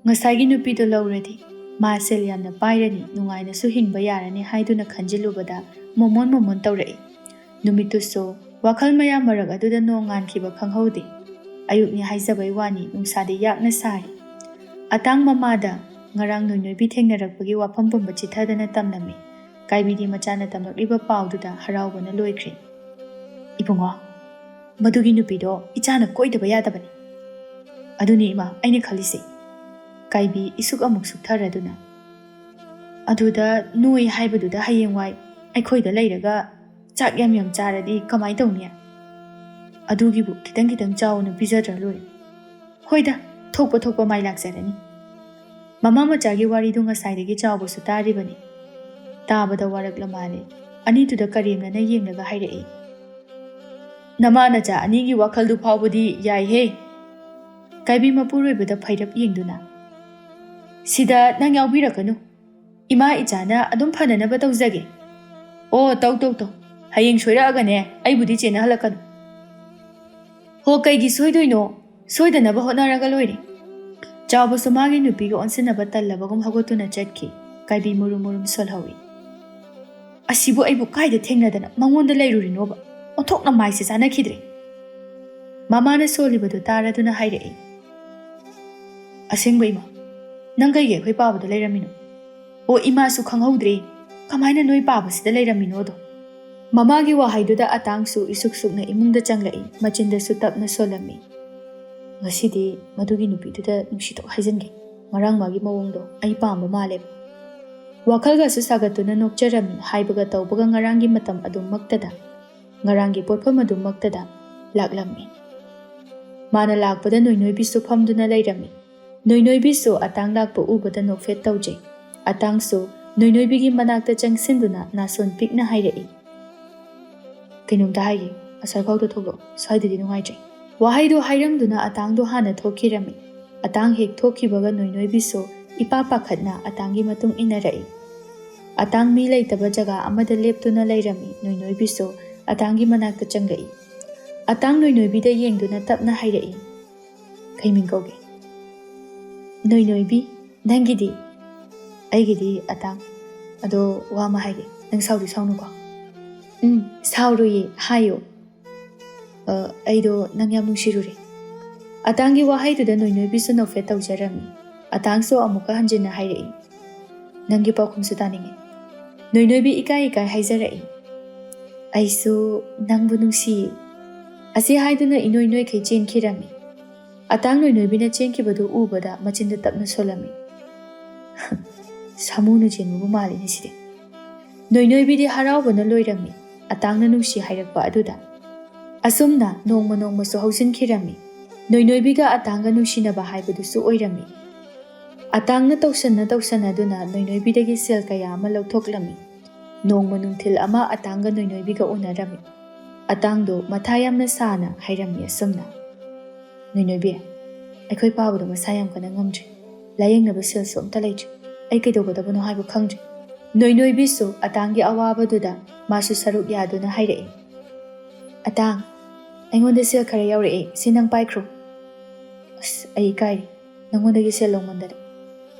ꯉꯁꯥꯏꯒꯤ ꯅꯨꯄꯤꯗꯨ ꯂꯧꯔꯗꯤ ꯃꯥ ꯁꯦꯜ ꯌꯥꯝꯅ ꯄꯥꯏꯔꯅꯤ, ꯅꯨꯡꯉꯥꯏꯅꯁꯨ ꯍꯤꯡꯕ ꯌꯥꯔꯅꯤ ꯍꯥꯏꯗꯨꯅ ꯈꯟꯖꯤꯜꯂꯨꯕꯗ ꯃꯣꯃꯣꯟ ꯇꯧꯔꯛꯏ꯫ ꯅꯨꯃꯤꯠꯇꯨꯁꯨ ꯋꯥꯈꯜ ꯃꯌꯥꯝ ꯃꯔꯛ ꯑꯗꯨꯗ ꯅꯣꯡ ꯉꯥꯟꯈꯤꯕ ꯈꯪꯍꯧꯗꯦ꯫ ꯑꯌꯨꯛꯅꯤ ꯍꯥꯏꯖꯕꯩ ꯋꯥꯅꯤ, ꯅꯨꯡꯁꯥꯗꯤ ꯌꯥꯛꯅ ꯁꯥꯔꯤ꯫ ꯑꯇꯥꯡ ꯃꯃꯥꯗ ꯉꯔꯥꯡ ꯅꯣꯏꯅꯣꯏꯕꯤ ꯊꯦꯡꯅꯔꯛꯄꯒꯤ ꯋꯥꯐꯝ ꯄꯨꯝꯕ ꯆꯤꯊꯗꯅ ꯇꯝꯂꯝꯃꯤ꯫ ꯀꯥꯏꯕꯤꯗꯤ ꯃꯆꯥꯅ ꯇꯝꯂꯛꯂꯤꯕ ꯄꯥꯎꯗꯨꯗ ꯍꯔꯥꯎꯕꯅ ꯂꯣꯏꯈ꯭ꯔꯦ꯫ ꯏꯕꯨꯡꯉꯣ, ꯃꯗꯨꯒꯤ ꯅꯨꯄꯤꯗꯣ ꯏꯆꯥꯅ ꯀꯣꯏꯗꯕ ꯌꯥꯗꯕꯅꯤ꯫ ꯑꯗꯨꯅꯤ ꯏꯃꯥ ꯑꯩꯅ ꯈꯜꯂꯤꯁꯦ꯫ ꯀꯥꯏꯕꯤ ꯏꯁꯨꯛ ꯑꯃꯨꯛ ꯁꯨꯛꯊꯔꯗꯨꯅ, ꯑꯗꯨꯗ ꯅꯣꯏ ꯍꯥꯏꯕꯗꯨꯗ ꯍꯌꯦꯡꯋꯥꯏ ꯑꯩꯈꯣꯏꯗ ꯂꯩꯔꯒ ꯆꯥꯛ ꯌꯥꯝ ꯆꯥꯔꯗꯤ ꯀꯃꯥꯏ ꯇꯧꯅꯤ? ꯑꯗꯨꯒꯤꯕꯨ ꯈꯤꯇꯪ ꯆꯥꯎꯅ ꯄꯤꯖꯗ꯭ꯔ ꯂꯣꯏꯔꯦ꯫ ꯍꯣꯏꯗ, ꯊꯣꯛꯄ ꯃꯥꯏ ꯂꯥꯛꯆꯔꯅꯤ꯫ ꯃꯃꯥ ꯃꯆꯥꯒꯤ ꯋꯥꯔꯤꯗꯨ ꯉꯁꯥꯏꯗꯒꯤ ꯆꯥꯎꯕꯁꯨ ꯇꯥꯔꯤꯕꯅꯤ꯫ ꯇꯥꯕꯗ ꯋꯥꯔꯛꯂ ꯃꯥꯜꯂꯦ꯫ ꯑꯅꯤꯗꯨꯗ ꯀꯔꯦꯝꯅꯅ ꯌꯦꯡꯂꯒ ꯍꯥꯏꯔꯛꯏ, ꯅꯃꯥ ꯅꯆꯥ ꯑꯅꯤꯒꯤ ꯋꯥꯈꯜꯗꯨ ꯐꯥꯎꯕꯗꯤ ꯌꯥꯏꯍꯦ꯫ ꯀꯥꯏꯕꯤ ꯃꯄꯨꯔꯣꯏꯕꯗ ꯐꯩꯔꯞ ꯌꯦꯡꯗꯨꯅ, ꯁꯤꯗ ꯅꯪ ꯌꯥꯎꯕꯤꯔꯛꯀꯅꯨ, ꯏꯃꯥ ꯏꯆꯥꯅ ꯑꯗꯨꯝ ꯐꯅꯅꯕ ꯇꯧꯖꯒꯦ꯫ ꯑꯣ, ꯇꯧ, ꯍꯌꯦꯡ ꯁꯣꯏꯔꯛꯑꯒꯅꯦ ꯑꯩꯕꯨꯗꯤ ꯆꯦꯟꯅꯍꯜꯂꯛꯀꯅꯨ꯫ ꯍꯣ, ꯀꯩꯒꯤ ꯁꯣꯏꯗꯣꯏꯅꯣ? ꯁꯣꯏꯗꯅꯕ ꯍꯣꯠꯅꯔꯒ ꯂꯣꯏꯔꯦ꯫ ꯆꯥꯎꯕꯁꯨ ꯃꯥꯒꯤ ꯅꯨꯄꯤꯒ ꯑꯣꯟꯁꯤꯟꯅꯕ ꯇꯜꯂꯕꯒꯨꯝ ꯍꯧꯒꯠꯇꯨꯅ ꯆꯠꯈꯤ꯫ ꯀꯥꯏꯕꯤ ꯃꯨꯔꯨꯝ ꯁꯣꯜꯍꯧꯏ꯫ ꯑꯁꯤꯕꯨ ꯑꯩꯕꯨ ꯀꯥꯏꯗ ꯊꯦꯡꯅꯗꯅ ꯃꯉꯣꯟꯗ ꯂꯩꯔꯨꯔꯤꯅꯣꯕ? ꯑꯣꯟꯊꯣꯛꯅ ꯃꯥꯏꯁꯦ ꯆꯥꯅꯈꯤꯗ꯭ꯔꯦ꯫ ꯃꯃꯥꯅ ꯁꯣꯜꯂꯤꯕꯗꯨ ꯇꯥꯔꯗꯨꯅ ꯍꯥꯏꯔꯛꯏ, ꯑꯁꯦꯡꯕ ꯏꯃꯥ, ꯅꯪ ꯀꯩꯒꯤ ꯑꯩꯈꯣꯏ ꯄꯥꯕꯗ ꯂꯩꯔꯝꯃꯤꯅꯣ? ꯑꯣ, ꯏꯃꯥꯁꯨ ꯈꯪꯍꯧꯗ꯭ꯔꯦ ꯀꯃꯥꯏꯅ ꯅꯣꯏ ꯄꯥꯕꯁꯤꯗ ꯂꯩꯔꯝꯃꯤꯅꯣꯗꯣ꯫ ꯃꯃꯥꯒꯤ ꯋꯥꯍꯩꯗꯨꯗ ꯑꯇꯥꯡꯁꯨ ꯏꯁꯨꯛ ꯁꯨꯛꯅ ꯏꯃꯨꯡꯗ ꯆꯪꯂꯛꯏ꯫ ꯃꯆꯤꯟꯗꯁꯨ ꯇꯞꯅ ꯁꯣꯜꯂꯝꯃꯤ, ꯉꯁꯤꯗꯤ ꯃꯗꯨꯒꯤ ꯅꯨꯄꯤꯗꯨꯗ ꯅꯨꯡꯁꯤꯗꯣꯛ ꯍꯥꯏꯖꯤꯟꯒꯦ꯫ ꯉꯔꯥꯡ ꯃꯥꯒꯤ ꯃꯑꯣꯡꯗꯣ ꯑꯩ ꯄꯥꯝꯕ ꯃꯥꯜꯂꯦꯕ꯫ ꯋꯥꯈꯜꯒꯁꯨ ꯁꯥꯒꯠꯇꯨꯅ ꯅꯣꯛꯆꯔꯝꯃꯤ꯫ ꯍꯥꯏꯕꯒ ꯇꯧꯕꯒ ꯉꯔꯥꯡꯒꯤ ꯃꯇꯝ ꯑꯗꯨꯃꯛꯇꯗ, ꯉꯔꯥꯡꯒꯤ ꯄꯣꯠꯐꯝ ꯑꯗꯨꯃꯛꯇꯗ ꯂꯥꯛꯂꯝꯃꯤ꯫ ꯃꯥꯅ ꯂꯥꯛꯄꯗ ꯅꯣꯏꯅꯣꯏꯕꯤꯁꯨ ꯐꯝꯗꯨꯅ ꯂꯩꯔꯝꯃꯤ꯫ ꯅꯣꯏꯅꯣꯏꯕꯤꯁꯨ ꯑꯇꯥꯡ ꯂꯥꯛꯄ ꯎꯕꯗ ꯅꯣꯛꯐꯦꯠ ꯇꯧꯖꯩ꯫ ꯑꯇꯥꯡꯁꯨ ꯅꯣꯏꯅꯣꯏꯕꯤꯒꯤ ꯃꯅꯥꯛꯇ ꯆꯪꯁꯤꯟꯗꯨꯅ ꯅꯥꯁꯣꯟ ꯄꯤꯛꯅ ꯍꯥꯏꯔꯛꯏ, ꯀꯩꯅꯣꯝꯇ ꯍꯥꯏꯒꯦ, ꯑꯁ꯭ꯋꯥꯏꯐꯥꯎꯗ ꯊꯣꯛꯂꯛꯑꯣ, ꯁ꯭ꯋꯥꯏꯗꯗꯤ ꯅꯨꯡꯉꯥꯏꯇ꯭ꯔꯦ꯫ ꯋꯥꯍꯩꯗꯨ ꯍꯥꯏꯔꯝꯗꯨꯅ ꯑꯇꯥꯡꯗꯣ ꯍꯥꯟꯅ ꯊꯣꯛꯈꯤꯔꯝꯃꯤ꯫ ꯑꯇꯥꯡ ꯍꯦꯛ ꯊꯣꯛꯈꯤꯕꯒ ꯅꯣꯏꯅꯣꯏꯕꯤꯁꯨ ꯏꯄꯥ ꯄꯥꯈꯠꯅ ꯑꯇꯥꯡꯒꯤ ꯃꯇꯨꯡ ꯏꯟꯅꯔꯛꯏ꯫ ꯑꯇꯥꯡ ꯃꯤ ꯂꯩꯇꯕ ꯖꯒꯥ ꯑꯃꯗ ꯂꯦꯞꯇꯨꯅ ꯂꯩꯔꯝꯃꯤ꯫ ꯅꯣꯏꯅꯣꯏꯕꯤꯁꯨ ꯑꯇꯥꯡꯒꯤ ꯃꯅꯥꯛꯇ ꯆꯪꯂꯛꯏ꯫ ꯑꯇꯥꯡ ꯅꯣꯏꯅꯣꯏꯕꯤꯗ ꯌꯦꯡꯗꯨꯅ ꯇꯞꯅ ꯍꯥꯏꯔꯛꯏ, ꯀꯩ ꯃꯤꯡ ꯀꯧꯒꯦ? ꯅꯣꯏꯅꯣꯏꯕꯤ꯫ ꯅꯪꯒꯤꯗꯤ? ꯑꯩꯒꯤꯗꯤ ꯑꯇꯥꯡ꯫ ꯑꯗꯣ ꯋꯥ ꯑꯃ ꯍꯥꯏꯒꯦ, ꯅꯪ ꯁꯥꯎꯗꯤ ꯁꯥꯎꯅꯨꯀꯣ? ꯁꯥꯎꯔꯣꯏꯌꯦ, ꯍꯥꯏꯌꯣ꯫ ꯑꯩꯗꯣ ꯅꯪ ꯌꯥꯝ ꯅꯨꯡꯁꯤꯔꯨꯔꯦ꯫ ꯑꯇꯥꯡꯒꯤ ꯋꯥꯍꯩꯗꯨꯗ ꯅꯣꯏꯅꯣꯏꯕꯤꯁꯨ ꯅꯣꯛꯐꯦꯠ ꯇꯧꯖꯔꯝꯃꯤ꯫ ꯑꯇꯥꯡꯁꯨ ꯑꯃꯨꯛꯀ ꯍꯟꯖꯤꯟꯅ ꯍꯥꯏꯔꯛꯏ, ꯅꯪꯒꯤ ꯄꯥꯎꯈꯨꯝꯁꯨ ꯇꯥꯅꯤꯡꯉꯤ꯫ ꯅꯣꯏꯅꯣꯏꯕꯤ ꯏꯀꯥꯏ ꯍꯥꯏꯖꯔꯛꯏ, ꯑꯩꯁꯨ ꯅꯪꯕꯨ ꯅꯨꯡꯁꯤꯌꯦ꯫ ꯑꯁꯤ ꯍꯥꯏꯗꯨꯅ ꯏꯅꯣꯏ ꯅꯣꯏꯈꯩ ꯆꯦꯟꯈꯤꯔꯝꯃꯤ꯫ ꯑꯇꯥꯡ ꯅꯣꯏꯅꯣꯏꯕꯤꯅ ꯆꯦꯟꯈꯤꯕꯗꯨ ꯎꯕꯗ ꯃꯆꯤꯟꯗ ꯇꯞꯅ ꯁꯣꯜꯂꯝꯃꯤ, ꯁꯥꯃꯨꯅ ꯆꯦꯟꯕꯕꯨ ꯃꯥꯜꯂꯤꯅꯦ ꯁꯤꯗꯤ꯫ ꯅꯣꯏꯅꯣꯏꯕꯤꯗꯤ ꯍꯔꯥꯎꯕꯅ ꯂꯣꯏꯔꯝꯃꯤ ꯑꯇꯥꯡꯅ ꯅꯨꯡꯁꯤ ꯍꯥꯏꯔꯛꯄ ꯑꯗꯨꯗ꯫ ꯑꯁꯨꯝꯅ ꯅꯣꯡꯃꯁꯨ ꯍꯧꯖꯤꯟꯈꯤꯔꯝꯃꯤ꯫ ꯅꯣꯏꯅꯣꯏꯕꯤꯒ ꯑꯇꯥꯡꯒ ꯅꯨꯡꯁꯤꯅꯕ ꯍꯥꯏꯕꯗꯨꯁꯨ ꯑꯣꯏꯔꯝꯃꯤ꯫ ꯑꯇꯥꯡꯅ ꯇꯧꯁꯟꯅꯗꯨꯅ ꯅꯣꯏꯅꯣꯏꯕꯤꯗꯒꯤ ꯁꯦꯜ ꯀꯌꯥ ꯑꯃ ꯂꯧꯊꯣꯛꯂꯝꯃꯤ꯫ ꯅꯣꯡꯃ ꯅꯨꯡꯊꯤꯜ ꯑꯃ ꯑꯇꯥꯡꯒ ꯅꯣꯏꯅꯣꯏꯕꯤꯒ ꯎꯅꯔꯝꯃꯤ꯫ ꯑꯇꯥꯡꯗꯣ ꯃꯊꯥ ꯌꯥꯝꯅ ꯁꯥꯅ ꯍꯥꯏꯔꯝꯃꯤ ꯑꯁꯨꯝꯅ: "ꯅꯣꯏꯅꯣꯏꯕꯤ, ꯑꯩꯈꯣꯏ ꯄꯥꯕꯗꯣ ꯃꯁꯥ ꯌꯥꯝ ꯀꯟꯅ ꯉꯝꯗ꯭ꯔꯤ꯫ ꯂꯥꯌꯦꯡꯅꯕ ꯁꯦꯜꯁꯨ ꯑꯝꯇ ꯂꯩꯇ꯭ꯔꯤ꯫ ꯑꯩ ꯀꯩꯗꯧꯒꯗꯕꯅꯣ ꯍꯥꯏꯕ ꯈꯪꯗ꯭ꯔꯤ." ꯅꯣꯏꯅꯣꯏꯕꯤꯁꯨ ꯑꯇꯥꯡꯒꯤ ꯑꯋꯥꯕꯗꯨꯗ ꯃꯥꯁꯨ ꯁꯔꯨꯛ ꯌꯥꯗꯨꯅ ꯍꯥꯏꯔꯛꯏ: "ꯑꯇꯥꯡ, ꯑꯩꯉꯣꯟꯗ ꯁꯦꯜ ꯈꯔ ꯌꯥꯎꯔꯛꯏ, ꯁꯤ ꯅꯪ ꯄꯥꯏꯈ꯭ꯔꯣ." "ꯑꯁ, ꯑꯩ ꯏꯀꯥꯏꯔꯤ ꯅꯪꯉꯣꯟꯗꯒꯤ ꯁꯦꯜ ꯂꯧꯃꯟꯗꯅ."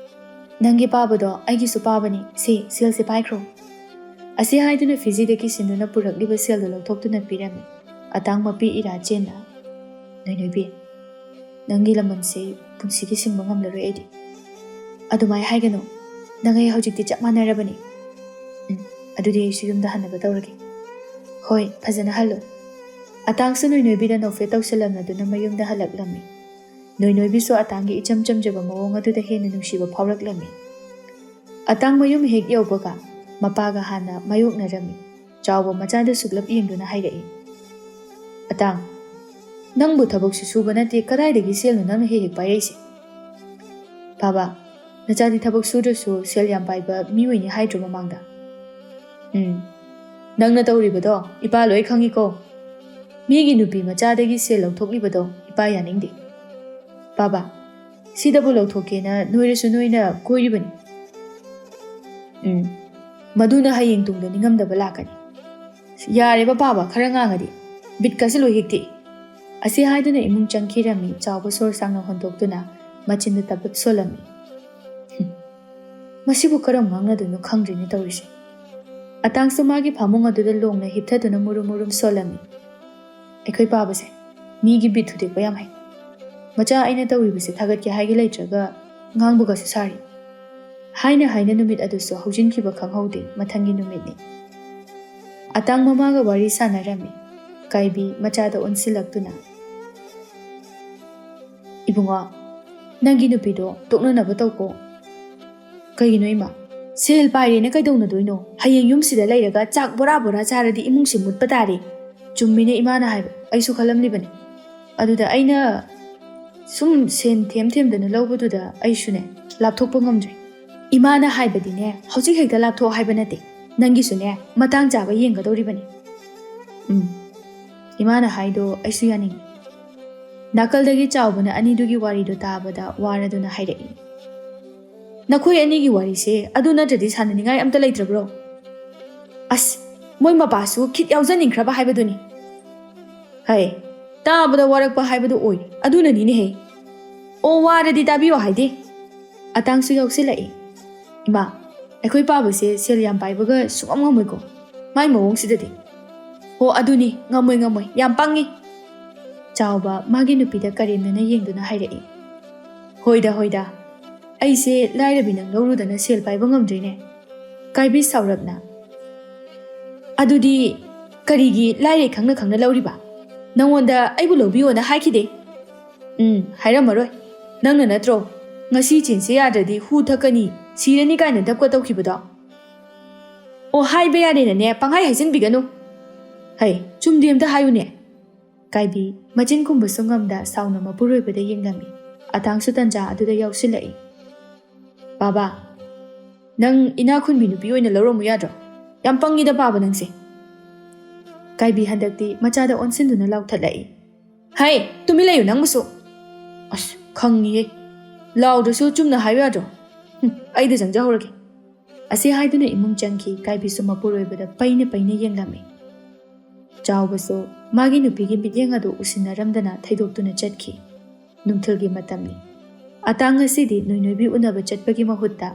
"ꯅꯪꯒꯤ ꯄꯥꯕꯗꯣ ꯑꯩꯒꯤꯁꯨ ꯄꯥꯕꯅꯤ, ꯁꯤ ꯁꯦꯜꯁꯦ ꯄꯥꯏꯈ꯭ꯔꯣ." ꯑꯁꯤ ꯍꯥꯏꯗꯨꯅ ꯐꯤꯖꯤꯗꯒꯤ ꯁꯤꯟꯗꯨꯅ ꯄꯨꯔꯛꯂꯤꯕ ꯁꯦꯜꯗꯨ ꯂꯧꯊꯣꯛꯇꯨꯅ ꯄꯤꯔꯝꯃꯤ꯫ ꯑꯇꯥꯡ ꯃꯄꯤ ꯏꯔꯥ ꯆꯦꯟꯅ: "ꯅꯣꯏꯅꯣꯏꯕꯤ, ꯅꯪꯒꯤ ꯂꯃꯟꯁꯤ ꯄꯨꯟꯁꯤꯒꯤ ꯁꯤꯡꯕ ꯉꯝꯂꯔꯣꯏ ꯑꯩꯗꯤ." "ꯑꯗꯨꯃꯥꯏ ꯍꯥꯏꯒꯅꯨ, ꯅꯪ ꯑꯩ ꯍꯧꯖꯤꯛꯇꯤ ꯆꯞ ꯃꯥꯟꯅꯔꯕꯅꯤ." "ꯑꯗꯨꯗꯤ ꯑꯩꯁꯨ ꯌꯨꯝꯗ ꯍꯟꯅꯕ ꯇꯧꯔꯒꯦ." "ꯍꯣꯏ, ꯐꯖꯅ ꯍꯜꯂꯨ." ꯑꯇꯥꯡꯁꯨ ꯅꯣꯏꯅꯣꯏꯕꯤꯗ ꯅꯣꯛꯐꯦꯠ ꯇꯧꯁꯜꯂꯝꯂꯗꯨꯅ ꯃꯌꯨꯝꯗ ꯍꯜꯂꯛꯂꯝꯃꯤ꯫ ꯅꯣꯏꯅꯣꯏꯕꯤꯁꯨ ꯑꯇꯥꯡꯒꯤ ꯏꯆꯝ ꯆꯝꯖꯕ ꯃꯑꯣꯡ ꯑꯗꯨꯗ ꯍꯦꯟꯅ ꯅꯨꯡꯁꯤꯕ ꯐꯥꯎꯔꯛꯂꯝꯃꯤ꯫ ꯑꯇꯥꯡ ꯃꯌꯨꯝ ꯍꯦꯛ ꯌꯧꯕꯒ ꯃꯄꯥꯒ ꯍꯥꯟꯅ ꯃꯥꯌꯣꯛꯅꯔꯝꯃꯤ꯫ ꯆꯥꯎꯕ ꯃꯆꯥꯗ ꯁꯨꯛꯂꯞ ꯌꯦꯡꯗꯨꯅ ꯍꯥꯏꯔꯛꯏ: "ꯑꯇꯥꯡ, ꯅꯪꯕꯨ ꯊꯕꯛꯁꯨ ꯁꯨꯕ ꯅꯠꯇꯦ, ꯀꯗꯥꯏꯗꯒꯤ ꯁꯦꯜꯅꯣ ꯅꯪꯅ ꯍꯦꯛ ꯍꯦꯛ ꯄꯥꯏꯔꯛꯏꯁꯦ?" "ꯕꯥꯕꯥ, ꯅꯆꯥꯗꯤ ꯊꯕꯛ ꯁꯨꯗ꯭ꯔꯁꯨ ꯁꯦꯜ ꯌꯥꯝ ꯄꯥꯏꯕ ꯃꯤ ꯑꯣꯏꯅꯤ ꯍꯥꯏꯗ꯭ꯔꯣ ꯃꯃꯥꯡꯗ?" "ꯅꯪꯅ ꯇꯧꯔꯤꯕꯗꯣ ꯏꯄꯥ ꯂꯣꯏ ꯈꯪꯉꯤꯀꯣ꯫ ꯃꯤꯒꯤ ꯅꯨꯄꯤ ꯃꯆꯥꯗꯒꯤ ꯁꯦꯜ ꯂꯧꯊꯣꯛꯂꯤꯕꯗꯣ ꯏꯄꯥ ꯌꯥꯅꯤꯡꯗꯦ." "ꯕꯥꯕꯥ, ꯁꯤꯗꯕꯨ ꯂꯧꯊꯣꯛꯀꯦꯅ ꯅꯣꯏꯔꯁꯨ ꯅꯣꯏꯅ ꯀꯣꯏꯔꯤꯕꯅꯤ." "ꯃꯗꯨꯅ ꯍꯌꯦꯡ ꯇꯨꯡꯗ ꯅꯤꯡꯉꯝꯗꯕ ꯂꯥꯛꯀꯅꯤ." "ꯌꯥꯔꯦꯕ ꯕꯥꯕꯥ, ꯈꯔ ꯉꯥꯡꯉꯗꯤ ꯕꯤꯠꯀꯁꯤ ꯂꯣꯏ ꯍꯦꯛ ꯇꯦꯛꯏ." ꯑꯁꯤ ꯍꯥꯏꯗꯨꯅ ꯏꯃꯨꯡ ꯆꯪꯈꯤꯔꯝꯃꯤ꯫ ꯆꯥꯎꯕ ꯁꯣꯔ ꯁꯥꯡꯅ ꯍꯣꯟꯗꯣꯛꯇꯨꯅ ꯃꯆꯤꯟꯗ ꯇꯞ ꯁꯣꯜꯂꯝꯃꯤ: "ꯃꯁꯤꯕꯨ ꯀꯔꯝ ꯉꯥꯡꯅꯗꯣꯏꯅꯣ ꯈꯪꯗ꯭ꯔꯤꯅꯦ ꯇꯧꯔꯤꯁꯦ." ꯑꯇꯥꯡꯁꯨ ꯃꯥꯒꯤ ꯐꯃꯨꯡ ꯑꯗꯨꯗ ꯂꯣꯡꯅ ꯍꯤꯞꯊꯗꯨꯅ ꯃꯨꯔꯨꯝ ꯃꯨꯔꯨꯝ ꯁꯣꯜꯂꯝꯃꯤ꯫ "ꯑꯩꯈꯣꯏ ꯄꯥꯕꯁꯦ ꯃꯤꯒꯤ ꯕꯤꯠ ꯊꯨꯗꯦꯛꯄ ꯌꯥꯝ ꯍꯩ꯫ ꯃꯆꯥ ꯑꯩꯅ ꯇꯧꯔꯤꯕꯁꯦ ꯊꯥꯒꯠꯀꯦ ꯍꯥꯏꯒꯦ ꯂꯩꯇ꯭ꯔꯒ ꯉꯥꯡꯕꯒꯁꯨ ꯁꯥꯔꯤ." ꯍꯥꯏꯅ ꯅꯨꯃꯤꯠ ꯑꯗꯨꯁꯨ ꯍꯧꯖꯤꯟꯈꯤꯕ ꯈꯪꯍꯧꯗꯦ꯫ ꯃꯊꯪꯒꯤ ꯅꯨꯃꯤꯠꯅꯤ꯫ ꯑꯇꯥꯡ ꯃꯃꯥꯒ ꯋꯥꯔꯤ ꯁꯥꯟꯅꯔꯝꯃꯤ꯫ ꯀꯥꯏꯕꯤ ꯃꯆꯥꯗ ꯑꯣꯟꯁꯤꯜꯂꯛꯇꯨꯅ: "ꯏꯕꯨꯡꯉꯣ, ꯅꯪꯒꯤ ꯅꯨꯄꯤꯗꯣ ꯇꯣꯛꯅꯅꯕ ꯇꯧꯀꯣ." "ꯀꯩꯒꯤꯅꯣ ꯏꯃꯥ? ꯁꯦꯜ ꯄꯥꯏꯔꯦꯅ ꯀꯩꯗꯧꯅꯗꯣꯏꯅꯣ? ꯍꯌꯦꯡ ꯌꯨꯝꯁꯤꯗ ꯂꯩꯔꯒ ꯆꯥꯛ ꯕꯣꯔꯥ ꯕꯣꯔꯥ ꯆꯥꯔꯗꯤ ꯏꯃꯨꯡꯁꯤ ꯃꯨꯠꯄ ꯇꯥꯔꯦ." "ꯆꯨꯝꯃꯤꯅꯦ ꯏꯃꯥꯅ ꯍꯥꯏꯕ, ꯑꯩꯁꯨ ꯈꯜꯂꯝꯂꯤꯕꯅꯤ꯫ ꯑꯗꯨꯗ ꯑꯩꯅ ꯁꯨꯝ ꯁꯦꯟ ꯊꯦꯝꯗꯅ ꯂꯧꯕꯗꯨꯗ ꯑꯩꯁꯨꯅꯦ ꯂꯥꯞꯊꯣꯛꯄ ꯉꯝꯗ꯭ꯔꯦ." "ꯏꯃꯥꯅ ꯍꯥꯏꯕꯗꯤꯅꯦ, ꯍꯧꯖꯤꯛ ꯍꯦꯛꯇ ꯂꯥꯞꯊꯣꯛ ꯍꯥꯏꯕ ꯅꯠꯇꯦ, ꯅꯪꯒꯤꯁꯨꯅꯦ ꯃꯇꯥꯡ ꯆꯥꯕ ꯌꯦꯡꯒꯗꯧꯔꯤꯕꯅꯤ." "ꯏꯃꯥꯅ ꯍꯥꯏꯗꯣ ꯑꯩꯁꯨ ꯌꯥꯅꯤꯡꯉꯤ." ꯅꯥꯀꯜꯗꯒꯤ ꯆꯥꯎꯕꯅ ꯑꯅꯤꯗꯨꯒꯤ ꯋꯥꯔꯤꯗꯨ ꯇꯥꯕꯗ ꯋꯥꯔꯗꯨꯅ ꯍꯥꯏꯔꯛꯏ: "ꯅꯈꯣꯏ ꯑꯅꯤꯒꯤ ꯋꯥꯔꯤꯁꯦ ꯑꯗꯨ ꯅꯠꯇ꯭ꯔꯗꯤ ꯁꯥꯟꯅꯅꯤꯡꯉꯥꯏ ꯑꯝꯇ ꯂꯩꯇ꯭ꯔꯕ꯭ꯔꯣ?" "ꯑꯁ, ꯃꯣꯏ ꯃꯄꯥꯁꯨ ꯈꯤꯠ ꯌꯥꯎꯖꯅꯤꯡꯈ꯭ꯔꯕ ꯍꯥꯏꯕꯗꯨꯅꯤ." "ꯍꯩ, ꯇꯥꯕꯗ ꯋꯥꯔꯛꯄ ꯍꯥꯏꯕꯗꯨ ꯑꯣꯏ, ꯑꯗꯨꯅꯅꯤꯅꯦꯍꯦ." "ꯑꯣ, ꯋꯥꯔꯗꯤ ꯇꯥꯕꯤꯌꯣ ꯍꯥꯏꯗꯦ." ꯑꯇꯥꯡꯁꯨ ꯌꯥꯎꯁꯤꯜꯂꯛꯏ: "ꯏꯃꯥ, ꯑꯩꯈꯣꯏ ꯄꯥꯕꯁꯦ ꯁꯦꯜ ꯌꯥꯝ ꯄꯥꯏꯕꯒ ꯁꯨꯡꯉꯝ ꯉꯝꯃꯣꯏꯀꯣ, ꯃꯥꯏ ꯃꯑꯣꯡꯁꯤꯗꯗꯤ." "ꯑꯣ, ꯑꯗꯨꯅꯤ, ꯉꯝꯃꯣꯏ, ꯌꯥꯝ ꯄꯪꯉꯤ." ꯆꯥꯎꯕ ꯃꯥꯒꯤ ꯅꯨꯄꯤꯗ ꯀꯔꯦꯝꯅꯅ ꯌꯦꯡꯗꯨꯅ ꯍꯥꯏꯔꯛꯏ: ꯍꯣꯏꯗ, ꯑꯩꯁꯦ ꯂꯥꯏꯔꯕꯤ ꯅꯪ ꯂꯧꯔꯨꯗꯅ ꯁꯦꯜ ꯄꯥꯏꯕ ꯉꯝꯗ꯭ꯔꯤꯅꯦ." ꯀꯥꯏꯕꯤ ꯁꯥꯎꯔꯞꯅ: "ꯑꯗꯨꯗꯤ ꯀꯔꯤꯒꯤ ꯂꯥꯏꯔꯩ ꯈꯪꯅ ꯈꯪꯅ ꯂꯧꯔꯤꯕ? ꯅꯪꯉꯣꯟꯗ ꯑꯩꯕꯨ ꯂꯧꯕꯤꯌꯣꯅ ꯍꯥꯏꯈꯤꯗꯦ." "ꯍꯥꯏꯔꯝꯃꯔꯣꯏ, ꯅꯪꯅ ꯅꯠꯇ꯭ꯔో ꯉꯁꯤ ꯆꯦꯟꯁꯦ ꯌꯥꯗ꯭ꯔꯗꯤ ꯍꯨ ꯊꯛꯀꯅꯤ, ꯁꯤꯔꯅꯤ ꯀꯥꯏꯅ ꯙꯞꯀ ꯇꯧꯈꯤꯕꯗꯣ." "ꯑꯣ, ꯍꯥꯏꯕ ꯌꯥꯗꯦꯅꯅꯦ ꯄꯪꯍꯥꯏ ꯍꯥꯏꯖꯤꯟꯕꯤꯒꯅꯨ." "ꯍꯩ, ꯆꯨꯝꯗꯦ ꯑꯝꯇ ꯍꯥꯏꯌꯨꯅꯦ." ꯀꯥꯏꯕꯤ ꯃꯆꯤꯟ ꯈꯨꯝꯕꯁꯨ ꯉꯝꯗ ꯁꯥꯎꯅ ꯃꯄꯨꯔꯣꯏꯕꯗ ꯌꯦꯡꯂꯝꯃꯤ꯫ ꯑꯇꯥꯡꯁꯨ ꯇꯟꯖꯥ ꯑꯗꯨꯗ ꯌꯥꯎꯁꯤꯜꯂꯛꯏ: "ꯕꯥꯕꯥ, ꯅꯪ ꯏꯅꯥꯈꯨꯟꯕꯤ ꯅꯨꯄꯤ ꯑꯣꯏꯅ ꯂꯧꯔꯝꯃꯨ ꯌꯥꯗ꯭ꯔꯣ? ꯌꯥꯝ ꯄꯪꯉꯤꯗ ꯕꯥꯕꯥ ꯅꯪꯁꯦ." ꯀꯥꯏꯕꯤ ꯍꯟꯗꯛꯇꯤ ꯃꯆꯥꯗ ꯑꯣꯟꯁꯤꯟꯗꯨꯅ ꯂꯥꯎꯊꯠꯂꯛꯏ: "ꯍꯩ, ꯇꯨꯃꯤꯟ ꯂꯩꯌꯨ ꯅꯪꯕꯨꯁꯨ! ꯑꯁ, ꯈꯪꯉꯤꯍꯦ, ꯂꯥꯎꯗ꯭ꯔꯁꯨ ꯆꯨꯝꯅ ꯍꯥꯏꯌꯨ ꯌꯥꯗ꯭ꯔꯣ? ꯑꯩꯗ ꯆꯪꯖꯍꯧꯔꯒꯦ." ꯑꯁꯤ ꯍꯥꯏꯗꯨꯅ ꯏꯃꯨꯡ ꯆꯪꯈꯤ꯫ ꯀꯥꯏꯕꯤꯁꯨ ꯃꯄꯨꯔꯣꯏꯕꯗ ꯄꯩꯅ ꯌꯦꯡꯂꯝꯃꯤ꯫ ꯆꯥꯎꯕꯁꯨ ꯃꯥꯒꯤ ꯅꯨꯄꯤꯒꯤ ꯃꯤꯠꯌꯦꯡ ꯑꯗꯨ ꯎꯁꯤꯟꯅꯔꯝꯗꯅ ꯊꯩꯗꯣꯛꯇꯨꯅ ꯆꯠꯈꯤ꯫ ꯅꯨꯡꯊꯤꯜꯒꯤ ꯃꯇꯝꯅꯤ꯫ ꯑꯇꯥꯡ ꯉꯁꯤꯗꯤ ꯅꯣꯏꯅꯣꯏꯕꯤ ꯎꯅꯕ ꯆꯠꯄꯒꯤ ꯃꯍꯨꯠꯇ